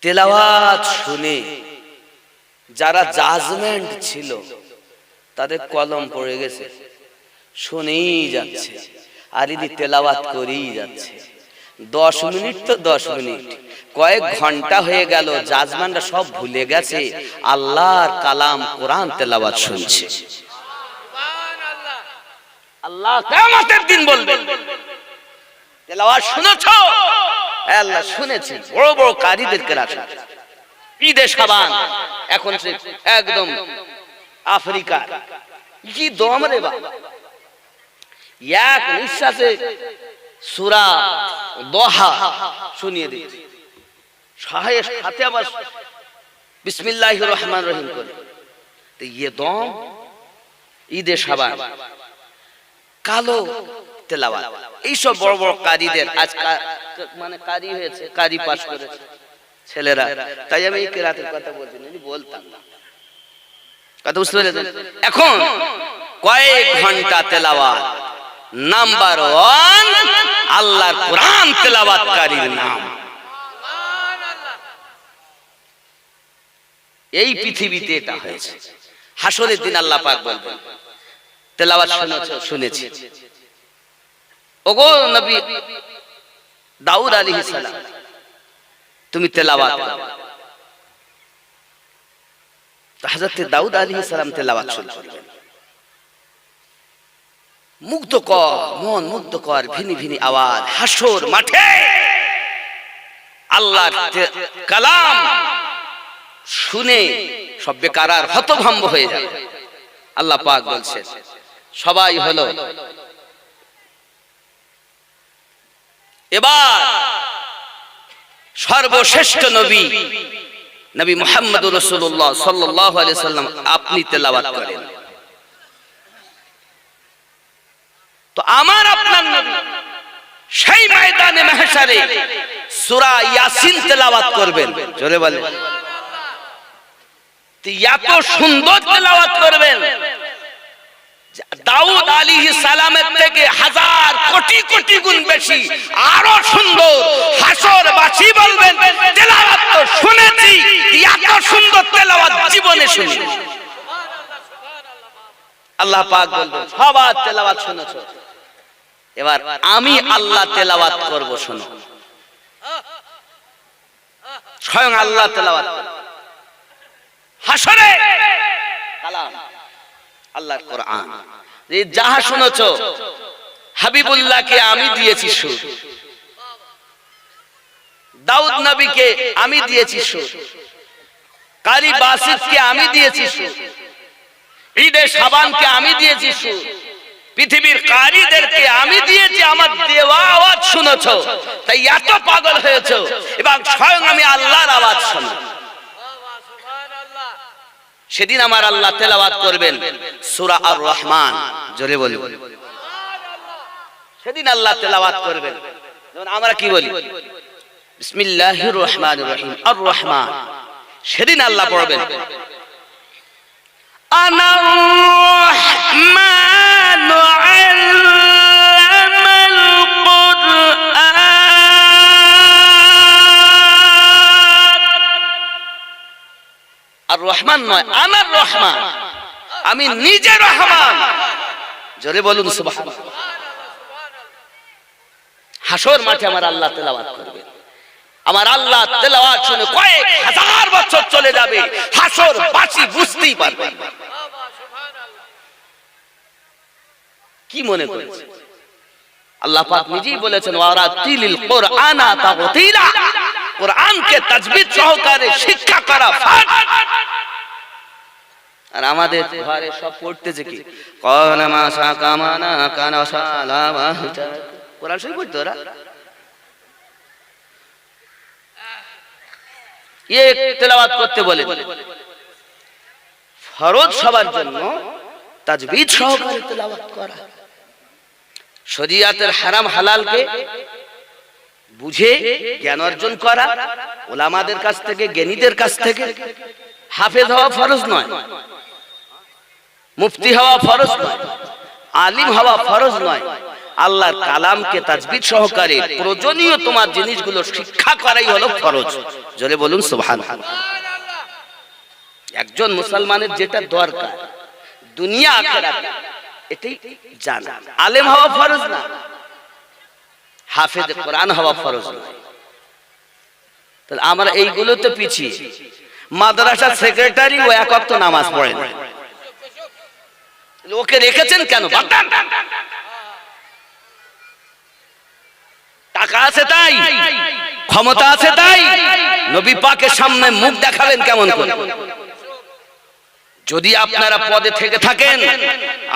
তেলাওয়াত শুনে যারা জাজমেন্ট ছিল তাদের কলম পড়ে গেছে, শুনেই যাচ্ছে আর ইনি তেলাওয়াত করেই যাচ্ছে। 10 মিনিট তো 10 মিনিট, কয়েক ঘন্টা হয়ে গেল, জাজমেন্টরা সব ভুলে গেছে, আল্লাহর কালাম কোরআন তেলাওয়াত শুনছে। সুবহানাল্লাহ। আল্লাহ কিয়ামতের দিন বলবে, তেলাওয়াত শুনেছো? আল্লাহ শুনেছি। বড় বড় কারীদেরকে রাখা, ঈদে শাবান, এখন সে একদম আফ্রিকা, কি দম রে বাবা, এক নিঃশ্বাসে সূরা দোহা শুনিয়ে দিচ্ছে, সাথে আবার বিসমিল্লাহির রহমানির রহিম করে। তো ये দম ঈদে শাবান, কালো তেলাওয়াত, এইসব বড় বড় কারীদের আজ মানে কারী হয়েছে, কারী পাস করেছে ছেলেরা। তাই আমি এই কিরাতের কথা বলছি, যদি বলতাম না কথা বুঝতে পেরেছেন। এখন কয়েক ঘন্টা তেলাওয়াত, নাম্বার 1 আল্লাহর কোরআন তেলাওয়াতকারীর নাম। এই পৃথিবীতে এটা হয়েছে। হাসরের দিন আল্লাহ পাক বলবেন, তেলাওয়াত শুনেছি, ওগো নবী দাউদ আলাইহিস সালাম, তুমি তেলাওয়াত করো। তো হযরত দাউদ আলাইহিস সালাম তেলাওয়াত শুরু করলেন। মুগ্ধকর মন, মুগ্ধকর ভিনি ভিনি আওয়াজ, হাসর মাঠে আল্লাহর কালাম শুনে সব বেকার হতভম্ব হয়ে যাবে। আল্লাহ পাক বলছেন, সবাই হলো এবার সর্বশ্রেষ্ঠ নবী নবী মুহাম্মদুর রাসূলুল্লাহ সাল্লাল্লাহু আলাইহি সাল্লাম আপনি তেলাওয়াত করেন। তো আমার আপনার নবী সেই ময়দানে মাহশারে সূরা ইয়াসিন তেলাওয়াত করবেন, জোরে বলেন। তো এত সুন্দর তেলাওয়াত করবেন দাউদ আলাইহিস সালামের থেকে হাজার কোটি কোটি গুণ বেশি আরো সুন্দর। হাসরবাসী বলবেন তেলাওয়াত তো শুনেছি, এত সুন্দর তেলাওয়াত জীবনে শুনি। আল্লাহ পাক বলবেন সবার তেলাওয়াত শুনেছো, এবার আমি আল্লাহ তেলাওয়াত করব, শোনো। স্বয়ং আল্লাহ তেলাওয়াত হাসরে কালাম আল্লাহর কোরআন। যে যাহা শুনেছো হাবিবুল্লাহকে আমি দিয়েছি সুর, দাউদ নবীকে আমি দিয়েছি সুর, কারি বাসিফকে আমি দিয়েছি সুর, ঈদে শাবানকে আমি দিয়েছি সুর, পৃথিবীর কারীদেরকে আমি দিয়েছি আমার দেওয়া আওয়াজ শুনেছো, তাই এত পাগল হয়েছো। এবং স্বয়ং আমি আল্লাহর আওয়াজ শুনি। সেদিন আমার আল্লাহ তেলাওয়াত করবেন সূরা আর রহমান, জোরে বলি সেদিন আল্লাহ তেলাওয়াত করবেন। যেমন আমরা কি বলি বিসমিল্লাহির রহমানির রহিম আর রহমান, সেদিন আল্লাহ পড়বেন আনার রহমান আল্লামাল কুরআন। আর রহমান নয়, আনার রহমান, আমি নিজে রহমান, জোরে বলুন সুবহানাল্লাহ। হাসর মাঠে আমার আল্লাহ তেলাওয়াত করবে, আমার আল্লাহ তেলাওয়াত শুনে কয়েক হাজার বছর চলে যাবে, হাসর বাসি বুঝতেই পারবে কি মনে করেছে। আল্লাহ পাক নিজেই বলেছেন ওয়ারাতিলিল কুরআনা তাওতিলা, কোরআনকে তাজবিদ সহকারে শিক্ষা করা ফরজ। আর আমাদের ঘরে সব পড়তেছে কি কানা মা সাকামানা কানা সালামা, কোরআন শরীফ পড়তো ওরা। এক তেলাওয়াত করতে বলে ফরজ সবার জন্য তাজবিদ সহকারে তেলাওয়াত করা, শরীয়তের হারাম হালালকে বুঝে জ্ঞান অর্জন করা, ওলামাদের কাছ থেকে জ্ঞানীদের কাছ থেকে। হাফেজ হওয়া ফরজ নয়, মুফতি হওয়া ফরজ নয়, আলিম হওয়া ফরজ নয়, আল্লাহর কালামকে তাজবিদ সহকারে প্রয়োজনীয় তোমার জিনিসগুলো শিক্ষা করাই হলো ফরজ। জোরে বলুন সুবহানাল্লাহ। একজন মুসলমানের যেটা দরকার দুনিয়া আখিরাত এটাই জানা। আলেম হওয়া ফরজ না, হাফেজ কোরআন হওয়া ফরজ না। তাহলে আমরা এইগুলোতে পিছিয়ে। মাদ্রাসার সেক্রেটারি ও এক ওয়াক্ত নামাজ পড়ে না, ওকে রেখেছেন কেন? টাকা আছে তাই, ক্ষমতা আছে তাই, নবী পাকের সামনে মুখ দেখাবেন কেমন করে? যদি আপনারা পদে থেকে থাকেন,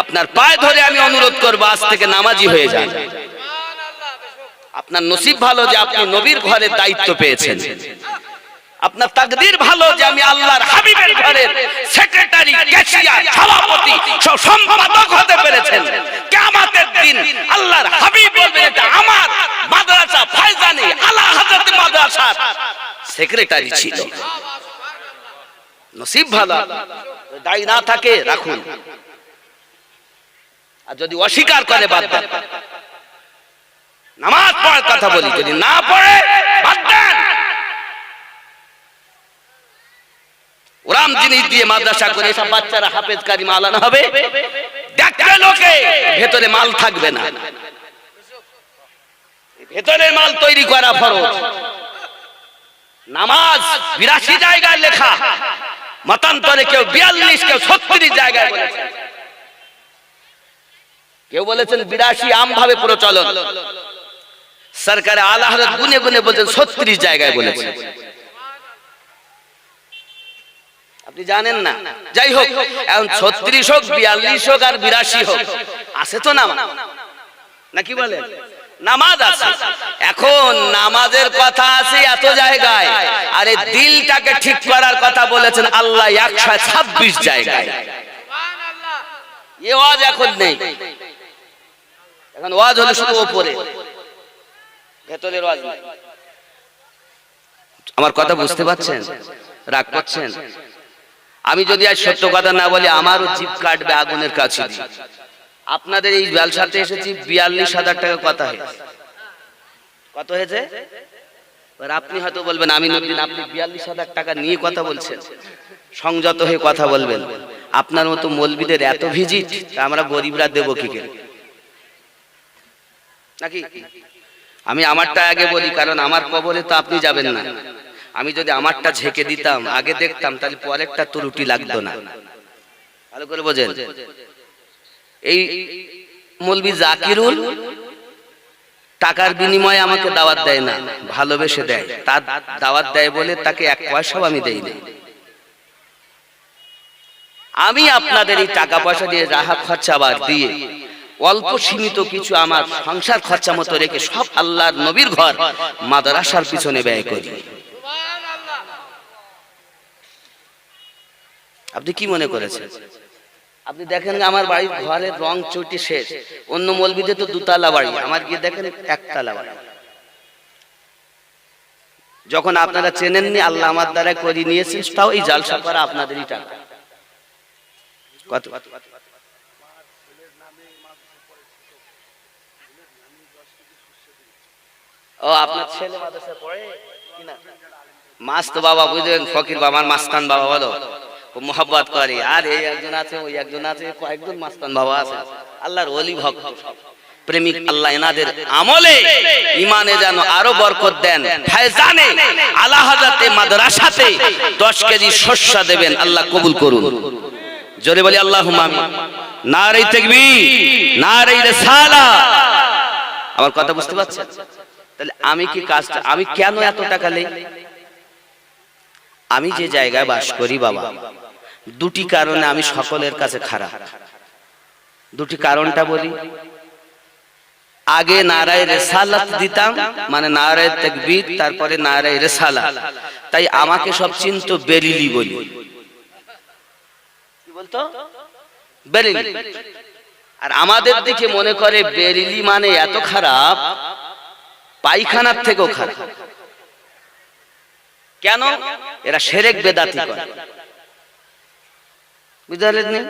আপনার পায়ে ধরে আমি অনুরোধ করব আজ থেকে নামাজি হয়ে যান। আপনার নসিব ভালো যে আপনি নবীর ঘরে দায়িত্ব পেয়েছেন, আপনার তাকদীর ভালো যে আমি আল্লাহর হাবিবের ঘরের সেক্রেটারি, ক্যাশিয়ার, সভাপতি, সম্পাদক হতে পেরেছেন। কিয়ামতের দিন আল্লাহর হাবিব বলবেন এটা আমার মাদ্রাসা ফয়জানি আলা হযরত মাদ্রাসার সেক্রেটারি ছিল। নসিব ভালো, দায়ী না থাকে রাখুন, আর যদি অস্বীকার করে বাদ দেন। নামাজ পড়ার কথা বলি, যদি না পড়ে বাদ দেন। ওরাম জিনিস দিয়ে মাদ্রাসা করে সব বাচ্চারা হাফেজ কারি মাওলানা হবে, দেখবে লোকে ভেতরে মাল থাকবে না। ভেতরে মাল তৈরি করা ফরজ। নামাজ 82 জায়গায় লেখা, মতান্তরে কেউ 42, কেউ 36 জায়গায় বলেছেন। কেউ বলেছেন 82 আমভাবে প্রচলন, সরকারে আলা হযরত গুনে গুনে বলেছেন 36 জায়গায় বলেছেন। আপনি জানেন না, যাই হোক, এখন 36 হোক, 42 হোক আর 82 হোক, আছে তো নামাজ, নাকি বলেন? নামাজ আছে। এখন নামাজের কথা আছে এত জায়গায়, আরে দিলটাকে ঠিক করার কথা বলেছেন আল্লাহ 126 জায়গায়। এ ওয়াজ এখন নেই, এখন ওয়াজ হলো শুধু উপরে, ভেতরের ওয়াজ নেই। আমার কথা বুঝতে পারছেন? রাগ করছেন? আমি যদি আজ সত্য কথা না বলি আমারও জিভ কাটবে আগুনের কাছে। আপনাদের এই ব্যবসাতে এসেছি 42,000 টাকা কথা হয়েছে। কত হয়েছে? আপনি হয়তো বলবেন আমিনুদ্দিন আপনি 42,000 টাকা নিয়ে কথা বলছেন, সংযত হয়ে কথা বলবেন। আপনার মতো মৌলবীদের এত ভিজিট, আমরা গরিবরা দেবো কি করে নাকি? আমি আমারটা আগে বলি, কারণ আমার কবরে তো আপনি যাবেন না। আমি যদি আমারটা ঝেঁকে দিতাম, আগে দেখতাম, তাহলে পরেরটা তো রুটি লাগতো না। ভালো করে বোঝেন। এই মৌলবী জাকিরুল টাকার বিনিময়ে আমাকে দাওয়াত দেয় না, ভালোবেসে দেয়। তার দাওয়াত দেয় বলে তাকে এক পয়সাও আমি দেই না। আমি আপনাদের এই টাকা পয়সা দিয়ে রাহা খরচা বাদ দিয়ে অল্প সীমিত কিছু আমার সংসার খরচা মতো রেখে সব আল্লাহর নবীর ঘর মাদ্রাসার পিছনে ব্যয় করি। আপনি কি মনে করেছেন? আপনি দেখেন আমার বাড়ির ঘরের রং চটি শেষ, অন্য মৌলবীদের তো দুতলা বাড়ি, আমার গিয়ে দেখেন একতলা বাড়ি। যখন আপনারা চেনেননি, আল্লাহ আমার দ্বারা করে নিয়েছেন, তাও এই জালসা করা আপনাদেরই টাকা। কত? ও আপনার ছেলে মাদ্রাসা পড়ে কিনা? মাস তো বাবা বুঝলেন, ফকির বাবা, মাস্তান বাবা বলো, মোহাব্বত করে। আর এই একজন আছে, ওই একজন আছে, কয়েকজন মাস্তান বাবা আছে, আল্লাহর ওলি ভক্ত প্রেমিক। আল্লাহ এনাদের আমলে ইমানে যেন আরো বরকত দেন। ফায়জানে আলা হযরতে মাদ্রাসাতে 10 কেজি শস্য দেবেন, আল্লাহ কবুল করুন। জোরে বলি আল্লাহুম্মা আমিন। নারে তাকবীর, নারে রিসালাত। আমার কথা বুঝতে পারছেন? তাহলে আমি কি কাজটা, আমি কেন এত টাকা নেই? আমি যে জায়গায় বাস করি বাবা, দুটি কারণে আমি সকলের কাছে খারাপ। দুটি কারণটা বলি। আগে নারায়ে রিসালাত দিতাম, মানে নারায়ে তাকবীর, তারপরে নারায়ে রিসালাত, তাই আমাকে সব চিনতো বেরিলি বলি। কি বলতো? বেরিলি। আর আমাদের দিকে মনে করে বেরিলি মানে এত খারাপ, পায়খানার থেকেও খারাপ। কেন? এরা শিরক বেদাতি করে। বুঝলেন না?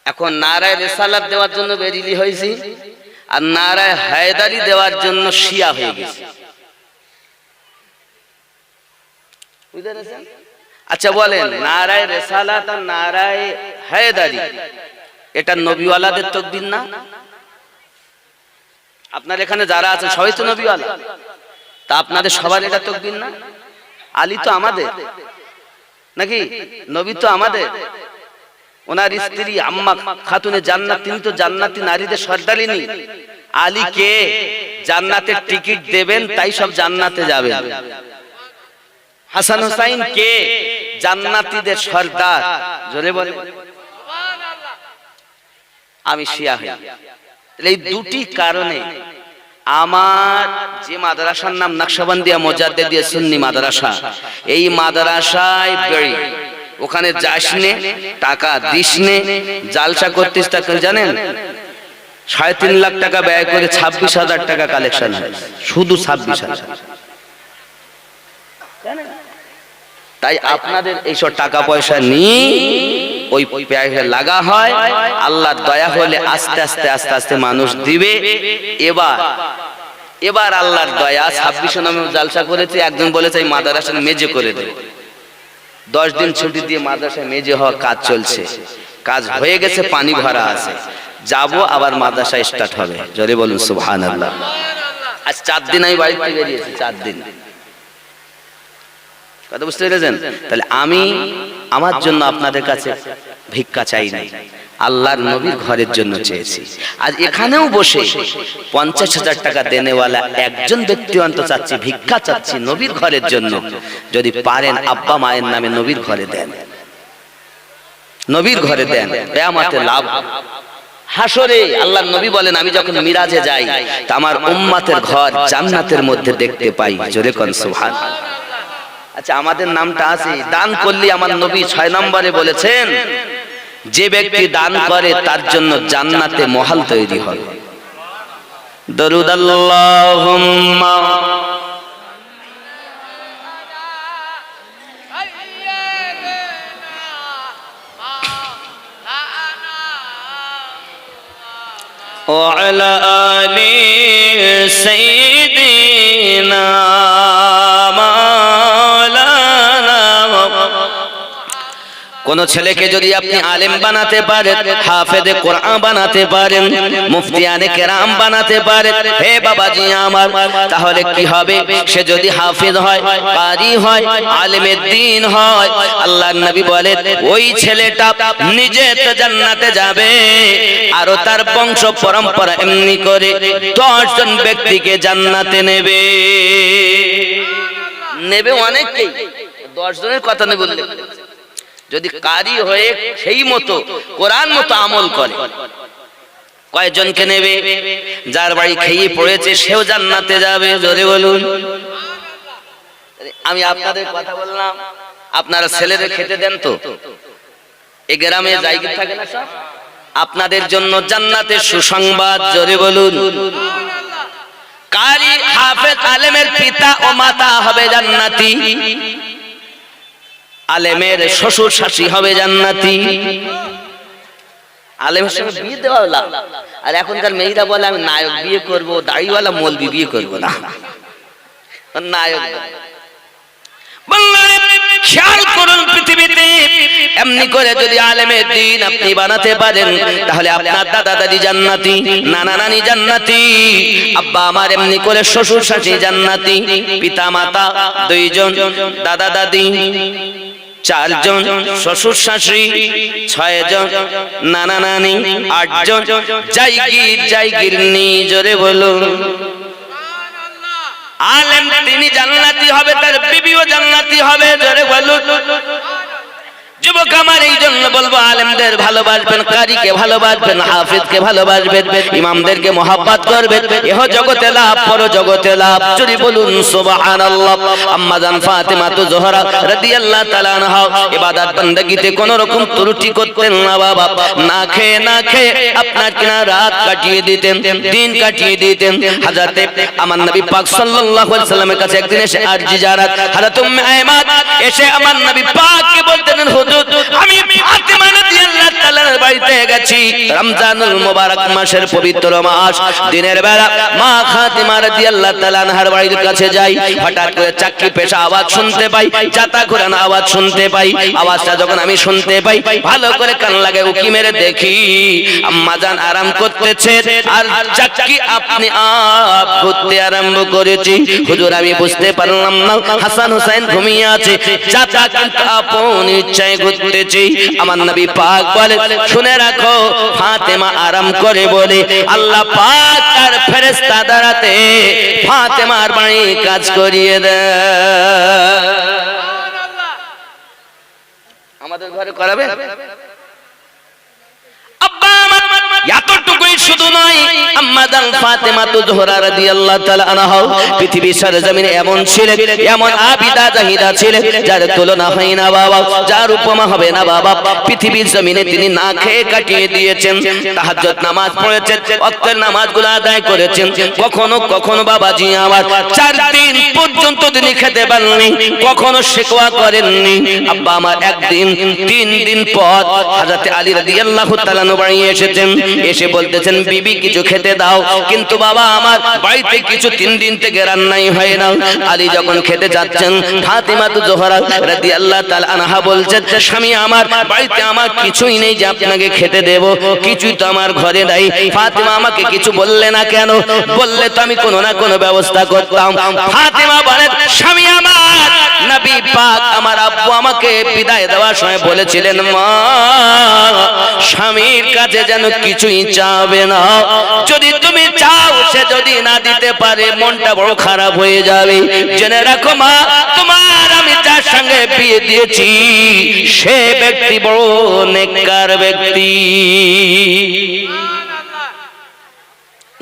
এখন নারায়ে রিসালাত দেওয়ার জন্য বেরিলি হয়েছি, আর নারায়ে হায়দারি দেওয়ার জন্য শিয়া হয়ে গেছে। বুঝলেন? আচ্ছা বলেন, নারায়ে রিসালাত আর নারায়ে হায়দারি এটা নবীওয়ালাদের তাকবীর না? আপনার এখানে যারা আছেন সবাই তো নবীওয়ালা, তা আপনাদের সবার এটা তাকবীর না? আলী তো আমাদের নাকি? নবী তো আমাদের। ওনার স্ত্রী আম্মা খাতুনে জান্নাত, তিনি তো জান্নাতি নারীদের সর্দারিনী। আলীকে জান্নাতের টিকিট দেবেন, তাই সব জান্নাতে যাবে। হাসান হুসাইন কে? জান্নাতীদের সর্দার। জোরে বলে সুবহানাল্লাহ। আমি শিয়া হই। এই দুটি কারণে আমার যে মাদ্রাসার নাম নকশবন্দিয়া মুজাদ্দিদিয়া সুন্নি মাদ্রাসা, এই মাদ্রাসায় বেড়ি, ওখানে যাসনে, টাকা দিসনে, জালসা করতিস, তা জানেন 3.5 লাখ টাকা ব্যয় করে 26,000 টাকা কালেকশন হয়, শুধু 26,000। তাই আপনাদের এইসব টাকা পয়সা নিয়ে ওই পেয়ে লাগা হয়। আল্লাহর দয়া হলে আস্তে আস্তে আস্তে আস্তে মানুষ দিবে। এবার আল্লাহর দয়া 26 নামে জালসা করেছে। একজন বলেছে এই মাদ্রাসার মেজে করে দেব। 10 দিন ছুটি দিয়ে মাদ্রাসায় মেজে হওয়া কাজ চলছে, কাজ হয়ে গেছে, পানি ভরা আছে, যাব আবার মাদ্রাসা স্টার্ট হবে। জোরে বলুন সুবহানাল্লাহ। আজ 4 দিন আমি বাড়ি থেকে বেরিয়েছি, 4 দিন। কথা বুঝতে পেরেছেন? তাহলে আমি আমার জন্য আপনাদের কাছে ভিক্ষা চাই নাই, আল্লাহর নবীর ঘরের জন্য চেয়েছি। আজ এখানেও বসে 50,000 টাকা দেনেওয়ালা একজন ব্যক্তি অন্ত চাচ্ছি, ভিক্ষা চাচ্ছি নবীর ঘরের জন্য। যদি পারেন আব্বা মায়ের নামে নবীর ঘরে দেন, নবীর ঘরে দেন, কিয়ামতে লাভ। হাসরে আল্লাহর নবী বলেন, আমি যখন মিরাজে যাই তা আমার উম্মতের ঘর জান্নাতের মধ্যে দেখতে পাই। জোরে কোন সুবহানাল্লাহ। আচ্ছা, আমাদের নামটা আছে, দান করলে আমার নবী 6 নম্বরে বলেছেন, যে ব্যক্তি দান করে তার জন্য জান্নাতে মহল তৈরি হয়। দরুদ আল্লাহুম্মা وعلى آل سيدنا কোন ছেলেকে যদি আপনি আলেম বানাতে পারেন, হাফেজে কোরআন বানাতে পারেন, মুফতিয়ানে কেরাম বানাতে পারেন, হে বাবাজি আমার, তাহলে কি হবে? সে যদি হাফেজ হয়, কারি হয়, আলেমে দ্বীন হয়, আল্লাহর নবী বলেন ওই ছেলেটা নিজে তো জান্নাতে যাবে, আর তার বংশ পরম্পরা এমনি করে 10 জন ব্যক্তিকে জান্নাতে নেবে। নেবে অনেককেই, 10 জনের কথা নেই বললে, যদি কারি হয়ে সেই মতো কোরআন মতো আমল করে, কয়জনকে নেবে? যার বাড়ি খেয়ে পড়েছে সেও জান্নাতে যাবে। জোরে বলুন। আমি আপনাদের কথা বললাম, আপনারা ছেলেদের খেতে দেন তো? এই গ্রামে জায়গা থাকে না সব? আপনাদের জন্য জান্নাতের সুসংবাদ। জোরে বলুন। কারি হাফেজ আলেমের পিতা ও মাতা হবে জান্নাতি, আলেমের শ্বশুর শাশুড়ি হবে জান্নাতি। আলেমের সঙ্গে বিয়ে দেওয়া হলো, আর এখনকার মেয়েরা বলে আমি নায়ক বিয়ে করব, দাড়িওয়ালা মৌলবি বিয়ে করব না, নায়ক। খেয়াল করুন, পৃথিবীতে এমনি করে যদি আলেমে দ্বীন আপনি বানাতে পারেন, তাহলে আপনার দাদা দাদি জান্নাতি, নানা নানি জান্নাতি, আব্বা আমার এমনি করে শ্বশুর শাশুড়ি জান্নাতি, পিতা মাতা 2 জন, দাদা দাদি 4 জন, শ্বশুর শাশুড়ি 6 জন, নানা নানি 8 জন, জায়গির নি। জোরে বলুন। আলেম তিনি জান্নাতি হবে, তার বিবিও জান্নাতি হবে। জোরে বলুন। যুবক আমার, এই জন্য বলবো আলেমদের ভালোবাসবেন, কারিকে ভালোবাসবেন, হাফিজকে ভালোবাসবেন, ইমামদেরকে মহব্বত করবেন, এহ জগতে লাভ, পর জগতে লাভ। যদি বলুন সুবহানাল্লাহ। আম্মা জান ফাতেমা তো জোহরা রাদিয়াল্লাহু তাআলা আনহা ইবাদত বান্দাগিতে কোন রকম ত্রুটি করতেন না বাবা। না খেয়ে আপনার কিনা রাত কাটিয়ে দিতেন, দিন কাটিয়ে দিতেন। হযরতে আমার নবী পাক সাল্লাল্লাহু আলাইহি সাল্লামের কাছে একদিন এসে আরজি জারাত হযরত উম্মে আয়মান এসে আমার নবী পাককে বলতেন, আমি ফাতেমা রাদিয়াল্লাহু তাআলার বাড়িতে গেছি, রমজানুল মুবারক মাসের পবিত্র মাস, দিনের বেলা মা ফাতেমা রাদিয়াল্লাহু তাআলা আনহার বাড়ির কাছে যাই, হঠাৎ করে চাকরি পেশা আওয়াজ শুনতে পাই, চাতা ঘোরানো আওয়াজ শুনতে পাই। আওয়াজটা যখন আমি শুনতে পাই, ভালো করে কান লাগে উকি মেরে দেখি আম্মা জান আরাম করতেছে, আর চাকরি আপনি আপ ঘুরতে আরম্ভ করেছি। হুজুর আমি বুঝতে পারলাম না, হাসান হোসেন ঘুমিয়ে আছে, চাচা কিন্তু আপন ইচ্ছায় ঘুরতেছি। আমার নবী পাক বলে, শুনে রাখো, ফাতেমা আরাম করে বলে আল্লাহ পাক তার ফেরেশতা দ্বারাতে ফাতেমার বাড়ি কাজ করিয়ে দেয়। আমাদের ঘরে করাবে? আব্বা আমার এতটুকুই শুধু নয়, আম্মা জান ফাতেমা তো জোহরা রাদিয়াল্লাহু তাআলা আনহা পৃথিবীর সরজমিনে এমন ছিলেন, এমন আবিদা জাহিদা ছিলেন, যার তুলনা হয় না বাবা, যার উপমা হবে না বাবা। পৃথিবীর জমিনে তিনি না খেয়ে কাটিয়ে দিয়েছেন, তাহাজ্জুদ নামাজ পড়েছেন, ওয়াক্তের নামাজগুলো আদায় করেছেন। কখনো কখনো বাবাজি আমার 4 দিন পর্যন্ত তিনি খেতে পারেননি, কখনো শিকওয়া করেননি। আব্বা আমার একদিন 3 দিন পর হযরত আলী রাদিয়াল্লাহু তাআলা বাড়ি এসেছেন, এসে বলতেছেন বিবি কিছু খেতে দাও, কিন্তু বাবা আমার বাড়িতে কিছু 3 দিন থেকে রান্নাই হয় না। আলী যখন খেতে যাচ্ছেন, ফাতেমা তো জোহরা রাদিয়াল্লাহু তাআলা আনহা বলছেন, স্বামী আমার বাড়িতে আমার কিছুই নেই যে আপনাকে খেতে দেব, কিছুই তো আমার ঘরে নাই। ফাতেমা আমাকে কিছু বললে না কেন? বললে তো আমি কোনো না কোনো ব্যবস্থা করতাম। ফাতেমা বলেন, স্বামী আমার, নবী পাক আমার আব্বু আমাকে বিদায় দেওয়ার সময় বলেছিলেন, মা স্বামীর কাছে যেন কিছুই চাবে না, যদি তুমি চাও সে যদি না দিতে পারে মনটা বড় খারাপ হয়ে যাবে। জেনে রাখো মা, তোমার আমি যার সঙ্গে বিয়ে দিয়েছি সে ব্যক্তি বড় নেককার ব্যক্তি।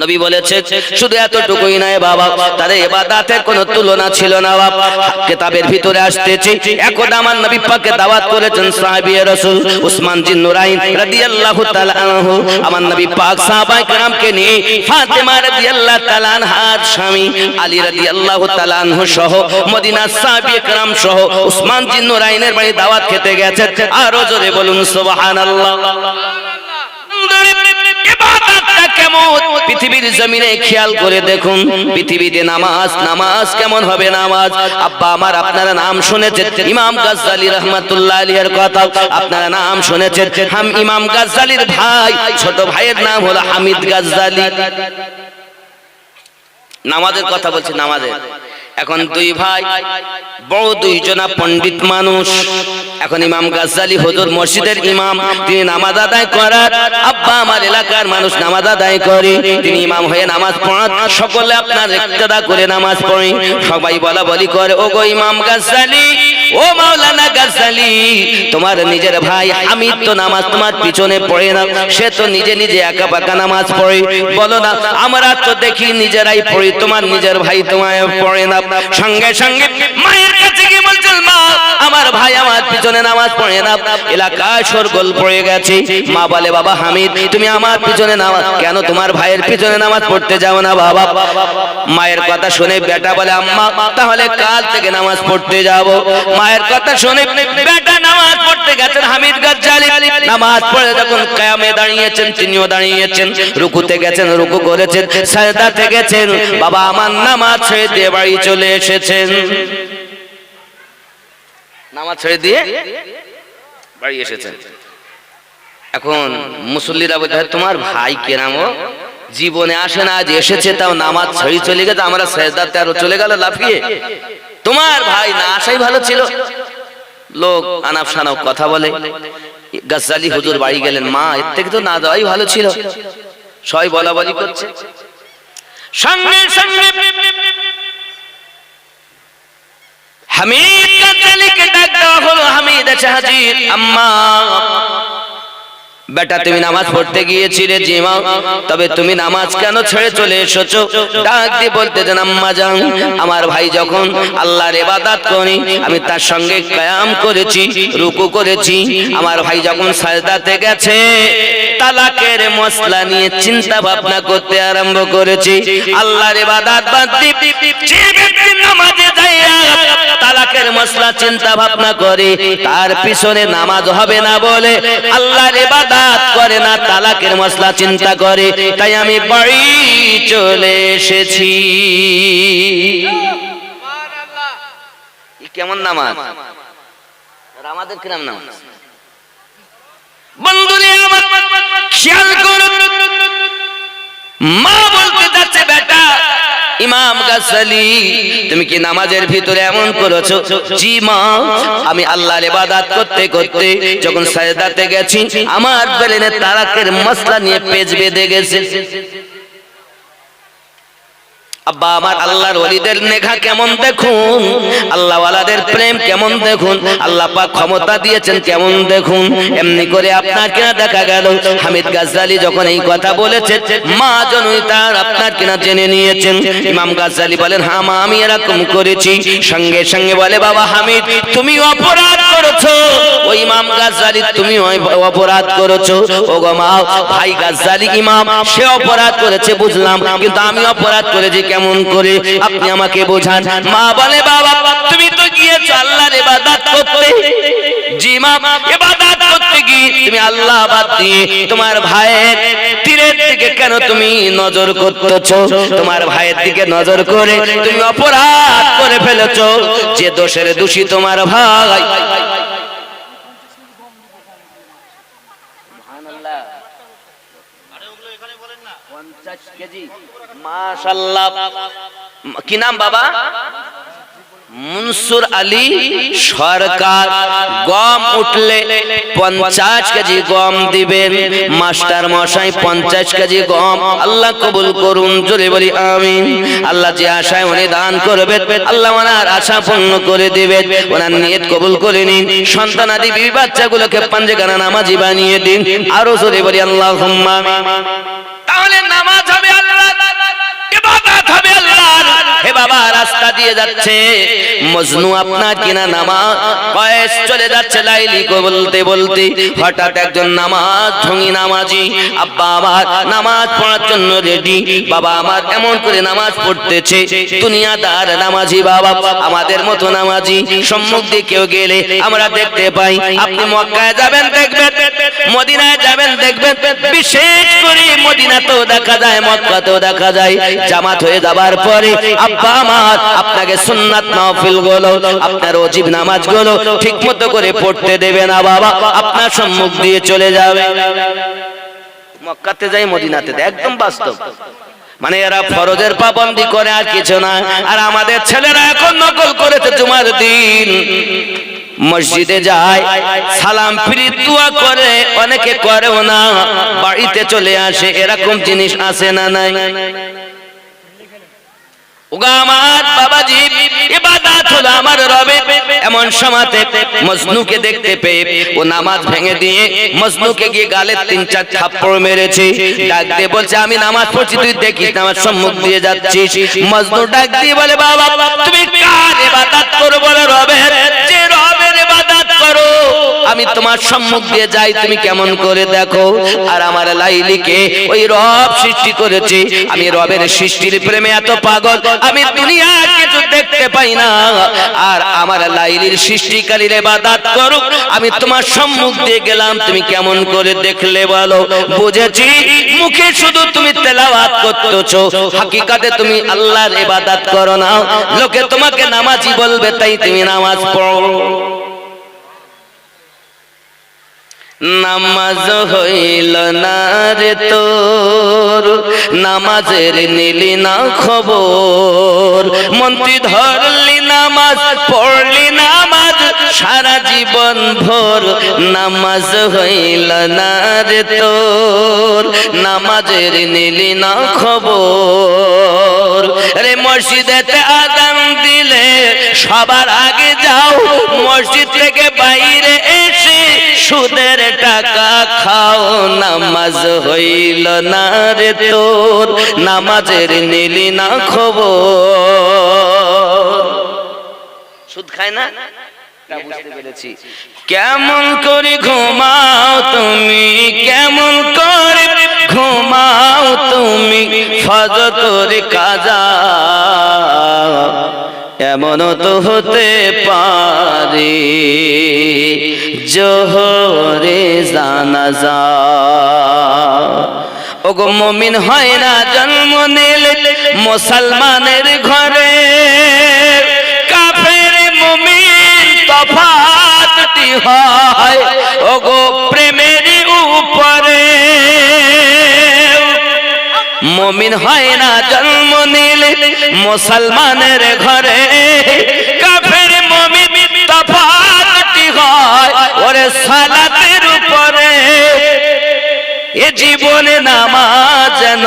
নবী বলেছে শুধু এতটুকুই নয় বাবা, তার ইবাদতের কোনো তুলনা ছিল না বাবা। কিতাবের ভিতরে আসতেছে, একদা আমার নবী পাককে দাওয়াত করেছেন সাহাবী রাসূল উসমান জিন নুরাইন রাদিয়াল্লাহু তাআলা আনহু। আমার নবী পাক সাহাবায়ে কেরামকে নিয়ে ফাতেমা রাদিয়াল্লাহু তাআলা আনহার স্বামী আলী রাদিয়াল্লাহু তাআলা আনহু সহ মদিনার সাহাবায়ে কেরাম সহ উসমান জিন নুরাইনের বাড়ি দাওয়াত খেতে গেছেন। আরো জোরে বলুন সুবহানাল্লাহ। ইবাদতটা কেমন পৃথিবীর জমিনে খেয়াল করে দেখুন, পৃথিবীতে নামাজ কেমন হবে নামাজ। আব্বা আমার, আপনারা নাম শুনেছেন ইমাম গাজ্জালী রাহমাতুল্লাহ আলাইহির কথা, আপনারা নাম শুনেছেন ইমাম গাজ্জালীর ভাই, ছোট ভাইয়ের নাম হলো হামিদ গাজ্জালী। নামাজের কথা বলছি, নামাজের। এখন দুই ভাই বড় দুইজনা পণ্ডিত মানুষ। এখন ইমাম গাজ্জালী হুজুর মসজিদের ইমাম, তিনি নামাজ আদায় করার, আব্বা আমার এলাকার মানুষ নামাজ আদায় করে, তিনি ইমাম হয়ে নামাজ পড়ান, সকলে আপনার ইক্তেদা করে নামাজ পড়ে, সবাই বলা বলি করে, ও গো ইমাম গাজ্জালী, ও মাওলানা গাজ্জালী, তোমার নিজের ভাই হামিদ তো নামাজ তোমার পিছনে পড়ে না, সে তো নিজে নিজে একা পাকা নামাজ পড়ে, বলো না আমরা তো দেখি নিজেরাই পড়ি, তোমার নিজের ভাই তোমায় পড়ে না। সঙ্গে সঙ্গে মায়ের কাছে গিয়ে বলছেন, মা আমার ভাই আমার পিছনে নামাজ পড়ে না। এলাকায় শোরগোল পড়ে গেছে। মা বলে, বাবা হামিদ তুমি আমার পিছনে নামাজ কেন, তোমার ভাইয়ের পিছনে নামাজ পড়তে যাও না বাবা? মায়ের কথা শুনে বেটা বলে, আম্মা তাহলে কাল থেকে নামাজ পড়তে যাব। মায়ের কথা শুনে বেটা নামাজ পড়তে গেছেন। হামিদ গাজ্জালী নামাজ পড়ে যখন কিয়ামে দাঁড়িয়েছেন, তিনিও দাঁড়িয়েছেন, রুকুতে গেছেন, রুকু করেছেন, সাজদাতে গেছেন, বাবা আমার নামাজ ছেড়ে দিয়ে বাড়ি চলে এসেছেন। নামাজ ছেড়ে দিয়ে বাড়ি এসেছেন। এখন মুসল্লিরা বলতে, তোমার ভাই কেরাম জীবনে আসে না, আজ এসেছে, তাও নামাজ ছেড়ে চলে গেছে, আমরা সাজদাতে আরো চলে গেল লাফিয়ে, তোমার ভাই না আসাই ভালো ছিল। লোক আনাপ শানাপ কথা বলে। গাজ্জালী হুজুর বাড়ি গেলেন, মা এর থেকে তো না দেওয়াই ভালো ছিল, সবাই বলা বলি করছে। সঙ্গে সঙ্গে হামিদ গাজ্জালীকে ডাক দেওয়া হলো। হামিদ এসে হাজির। আম্মা বেটা তুমি নামাজ পড়তে গিয়েছিলে? জি মা। তবে তুমি নামাজ কেন ছেড়ে চলে এসেছো? ডাক দিয়ে বলতে দেন, আম্মা জান আমার ভাই যখন আল্লাহর ইবাদত করে, আমি তার সঙ্গে কিয়াম করেছি, রুকু করেছি, আমার ভাই যখন সাজদাতে গেছে, তালাকের মশলা নিয়ে চিন্তা ভাবনা করতে আরম্ভ করেছি। আল্লাহর ইবাদত বাদ দিয়ে যে ব্যক্তি নামাজে যায় তালাকের মশলা চিন্তা ভাবনা করে, তার পিছনে নামাজ হবে না বলে আল্লাহর ইবাদত করে না, তালাকের মশলা চিন্তা করে, তাই আমি বাড়ি চলে এসেছি। কেমন নামাজ? আমাদের কিরম নামাজ? বন্ধুরে আমার খেয়াল করুন, মা বলতে যাচ্ছে, বেটা ইমাম গাজ্জালী তুমি কি নামাজের ভিতরে এমন করেছো? জি মা, আমি আল্লাহর ইবাদত করতে করতে যখন সাজদাতে গেছি, আমার ব্রেনে তালাকের মশলা নিয়ে পেজ বেঁধে গেছে। আব্বা আমার আল্লাহর ওলিদের নেখা কেমন দেখুন, আল্লাহ ওয়ালাদের প্রেম কেমন দেখুন, আল্লাহ পাক ক্ষমতা দিয়েছেন কেমন দেখুন। এমনি করে আপনার কিনা দেখা গেল হামিদ গাজ্জালী যখন এই কথা বলেছে, মা জননী তার আপনার কিনা জেনে নিয়েছেন। ইমাম গাজ্জালী বলেন, হ্যাঁ মা আমি এরকম করেছি। সঙ্গে সঙ্গে বলে, বাবা হামিদ তুমি অপরাধ করেছো। ওই ইমাম গাজ্জালী তুমি অপরাধ করেছো। ও গো মা, ভাই গাজ্জালী ইমাম সে অপরাধ করেছে বুঝলাম, কিন্তু আমি অপরাধ করেছি কেমন করে আপনি আমাকে বোঝান। মা বলে, বাবা তুমি তো গিয়েছো আল্লাহর ইবাদত করতে। জি মা, ইবাদত করতে গিয়ে তুমি আল্লাহ বাদ দিয়ে তোমার ভাইয়ের তীরের দিকে কেন তুমি নজর করতেছো? তোমার ভাইয়ের দিকে নজর করে তুমি অপরাধ করে ফেলেছো। যে দোষের দোষী তোমার ভাই। মাশাআল্লাহ, কি নাম বাবা? মনসুর আলী সরকার। গম উঠলে 50 কেজি গম দিবেন মাস্টার মশাই, 50 কেজি গম। আল্লাহ কবুল করুন, জোরে বলি আমিন। আল্লাহ যে আশায় উনি দান করবেন, আল্লাহ ওনার আশা পূর্ণ করে দিবেন। ওনার নিয়ত কবুল করে নিন। সন্তানাদি বিবি বাচ্চাগুলোকে পাঞ্জেগানা নামাজি বানিয়ে দিন। আরো জোরে বলি আল্লাহুম্মা। তাহলে নামাজ হবে আল্লাহ, ইবাদত হবে আল্লাহ। হে বাবা রাস্তা দিয়ে যাচ্ছে মজনু আপনার কিনা নামাজ বয়স চলে যাচ্ছে লাইলি বলতে বলতে, হঠাৎ একজন নামাজ ঢঙি নামাজি আব্বা আমার নামাজ পড়ার জন্য রেডি। বাবা আমার এমন করে নামাজ পড়তেছে, দুনিয়াদার নামাজি বাবা, আমাদের মতো নামাজি সম্মুখ দিয়ে কেউ গেলে আমরা দেখতে পাই। আপনি মক্কায় যাবেন দেখবেন মদিনায় যাবেন দেখবেন বিশেষ করে মদিনাতেও দেখা যায় মক্কাতেও দেখা যায় জামাত হয়ে যাবার পরে আব্বা আমার আপনাকে সুন্নাত নফল গুলো আপনার ওয়াজিব নামাজগুলো ঠিকমতো করে পড়তে দেবে না বাবা, আপনার সম্মুখ দিয়ে চলে যাবে। মক্কাতে যাই মদিনাতে একদম বাস্তব, মানে এরা ফরজের পাবন্দি করে আর কিছু না। আর আমাদের ছেলেরা এখন নকল করেছে জুমার দিন মসজিদে যায় সালাম ফিরি দোয়া করে, অনেকে করেও না, বাড়িতে চলে আসে, এরকম জিনিস আছে না নাই? আমার বাবাজি ইবাদত হলো আমার রবে। এমন সময়তে মজনুকে দেখতে পেয়ে ও নামাজ ভেঙে দিয়ে মজনুকে গিয়ে গালে 3-4 থাপ্পড় মেরেছে। ডাক দিয়ে বলছে আমি নামাজ পড়ছি তুই দেখিস না, আমার সম্মুখ দিয়ে যাচ্ছিস। মজনু ডাক দিয়ে বলে বাবা তুমি কার ইবাদত করো? বলে রবের। যে রবের ইবাদত করো আমি তোমার সম্মুখ দিয়ে যাই, তুমি কেমন করে দেখো। আর আমার লাইলিকে ওই রব সৃষ্টি করেছে, আমি রবের সৃষ্টির প্রেমে এত পাগল আমি দুনিয়া কিছু দেখতে পাই না। আর আমার লাইলির সৃষ্টিকারীর ইবাদত করো, আমি তোমার সম্মুখ দিয়ে গেলাম, তুমি কেমন করে দেখলে বলো। বুঝেছি মুখে শুধু তুমি তেলাওয়াত করতেছো, হাকিকাতে তুমি আল্লাহর ইবাদত করো না। লোকে তোমাকে নামাজি বলবে তাই তুমি নামাজ পড়ো। নামাজ হইল না রে তোর, নামাজের নিলি না খবর, মন্ত্রী ধরলি নামাজ পড়লি নামাজ সারা জীবন ভোর। নামাজ হইল না রে তোর, নামাজের নিলি না খবর। রে মসজিদেতে আযান দিলে সবার আগে যাও, মসজিদ থেকে বাইরে এসে সুদের টাকা খাও। নামাজ হইল না রে তোর, নামাজের নিলি না খবর। সুদ খায় না? বুঝতে পেরেছি। কেমন করে ঘুমাও তুমি, কেমন করে ঘুমাও তুমি, ফজর কাজা এমনও তো হতে পারে জোহরে জানাজা। ওগো মুমিন হয় না জন্ম নিলে মুসলমানের ঘরে, কাফের মুমিন তফাৎটি হয় ওগো প্রেমের উপরে। মুমিন হয় না জন্ম নিলে মুসলমানের ঘরে, কাফের মুমিন তফাৎটি হয় ওরে সালাতের উপরে। এ জীবনে নামাজ যেন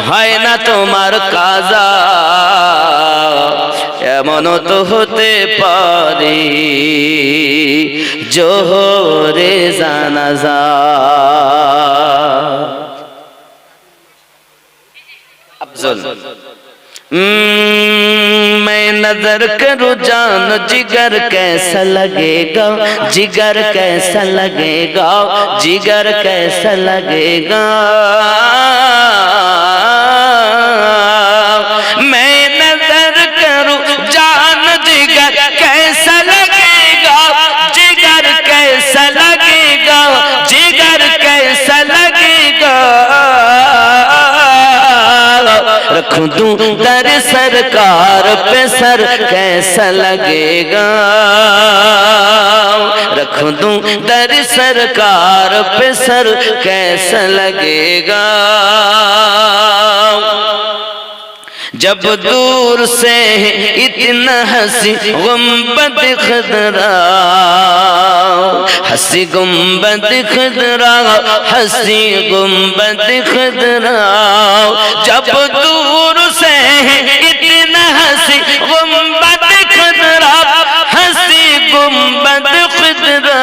হয় না তোমার কাজা, এমনও তো হতে পারে জোহরে জানাজা। अफजल मैं नजर करूं जान जिगर कैसा लगेगा, जिगर कैसा लगेगा, जिगर कैसा लगेगा। मैं नजर करूं जान जिगर कैसा लगेगा, जिगर कैसा लगेगा, जिगर कैसा लगेगा। रख दूं दर सरकार पे सर कैसा लगेगा, रख दूं दर सरकार पे सर कैसा लगेगा। जब दूर से इतना हंसी गुंबद खुदरा, हंसी गुंबद खुदरा, हंसी गुंबद खुदरा। जब दूर से इतना हंसी गुंबद खुदरा, हंसी गुंबद खुदरा।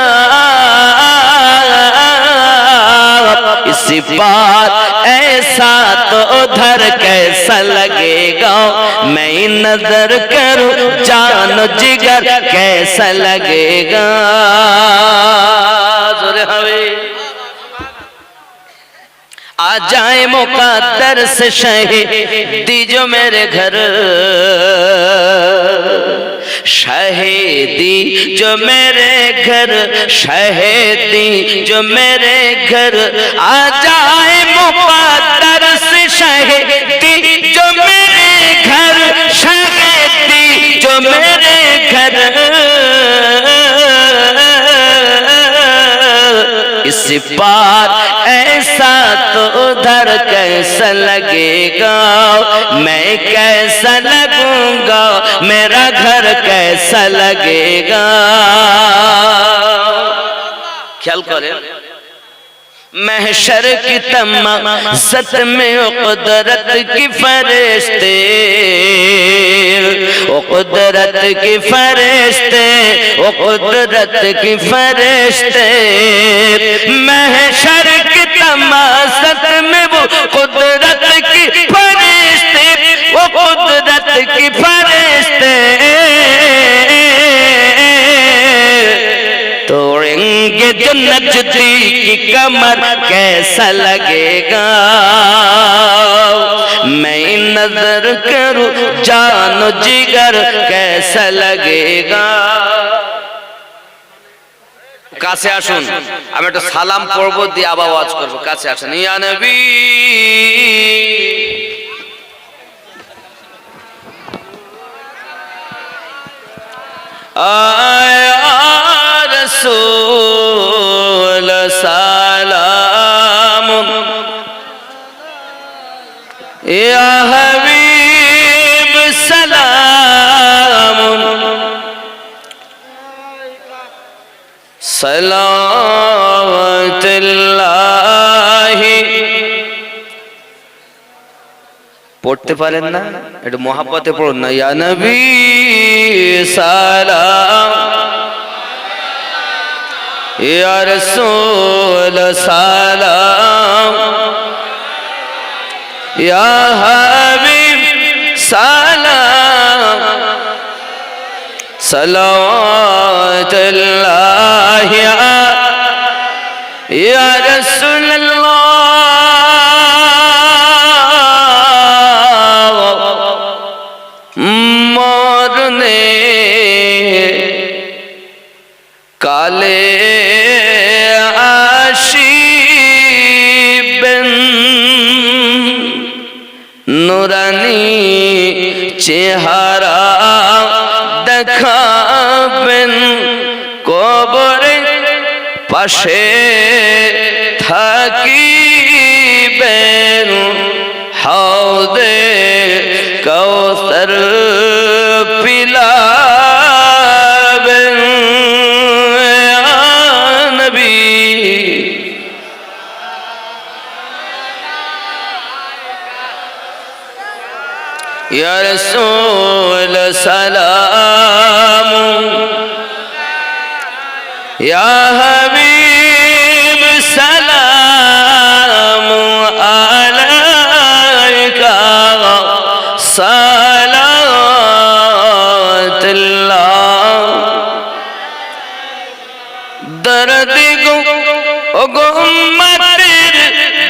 इसी बार ऐसा तो उधर कैसा लगेगा, मैं नजर करूं जान जिगर कैसा लगेगा। जोरे हवे आ जाए मुकद्दर से शहीदी जो मेरे घर, शहीदी जो मेरे घर, शहीदी जो मेरे घर आ जाए मुक़द्दर से, शहीदी जो मेरे घर, शहीदी जो मेरे घर, इस पार ऐसा तो उधर कैसा लगेगा, मैं कैसा लगूंगा, मेरा घर कैसा लगेगा। ख्याल करें, महशर की तमासत में कुदरत की फरिश्ते, ओ कुदरत की फरिश्ते, ओ कुदरत की फरिश्ते, महशर की तमासत में वो कुदरत की फरिश्ते, वो कुदरत की फरिश्ते तोड़ेंगे जो नजदी की कमर, कैसा लगेगा, मैं नजर करूं जानो जिगर, कैसा लगेगा। কাছে আসুন, আমি একটা সালাম পড়বো দিয়ে আবার ওয়াজ করবো। কাছে আসুন। ইয়া নবী आया रसूल सलाम, या हबीब सलाम, सलावतुल्लाहि। পড়তে পারেন না, একটু মহাব্বতে পড়ুন না। ইয়া নবী সালাম, ইয়া রাসূল সালাম, ইয়া হাবিব সালাম, সালাওয়াতুল্লাহ ইয়া রাসূলুল্লাহ। মরনে কালে আসিবেন, নুরানি চেহারা দেখাবেন, কবরে পাশে থাকিবেন, হাউদে কাউসার পিলাবেন। ইয়া নবী ইয়া রাসূল সালাম, ইয়া হাবিব সালাম আলাইকা, সালাওয়াতুল্লাহ। দর্দি গো উম্মতের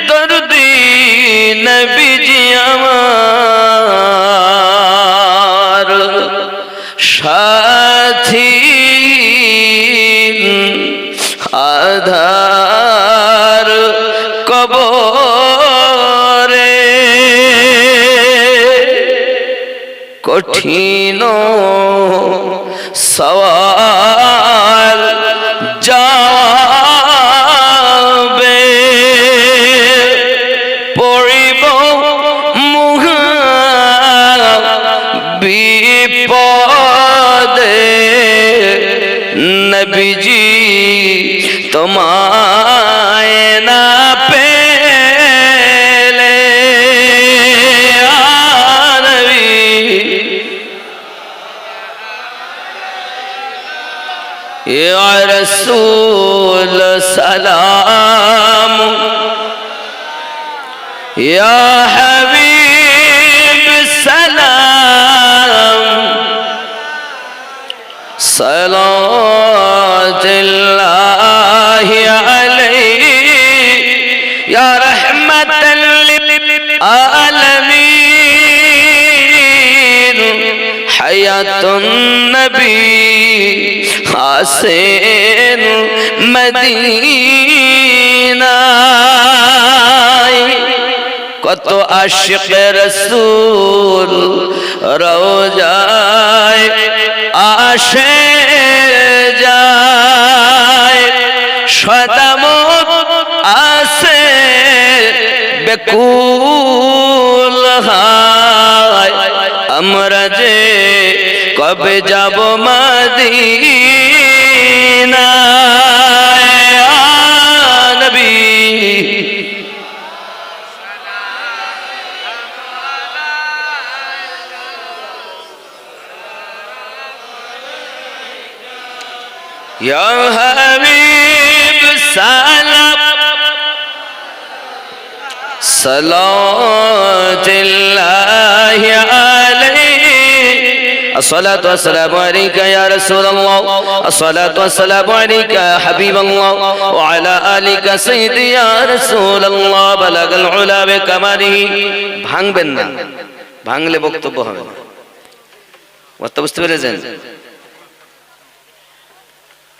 দর্দি নবীজি আমার, সাথী আধার কবরে, কঠিন সওয়াল যাবে, পড়িব মুহা বিপদে, নবীজি তোমায় না পেলে, ইয়া রাসূল সালাম, ইয়া হাবিব সালাম, সালাওয়াতুল্লাহি আলাইহি, ইয়া রাহমাতাল লিল আলামিন, হায়াতুন নবী হাসেন মদিনায় কত আশিক রাসূল রওজায় আসে যায় সদামত আসে বেকুল হায় আমরা যে কবে যাব মদিনায় ইয়া নবী ইয়া হাবিব সালাম সালাতুল্লাহি আলাইহি الصلاة والسلام عليك يا رسول الله الصلاة والسلام عليك يا حبيب الله وعلى آلك سيدي يا رسول الله بلغ العلا بكماله ভাঙবেন না ভাঙলে বক্তব্য হবে না কথা বুঝতে পেরেছেন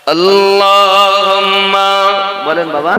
আল্লাহুম্মা বলেন বাবা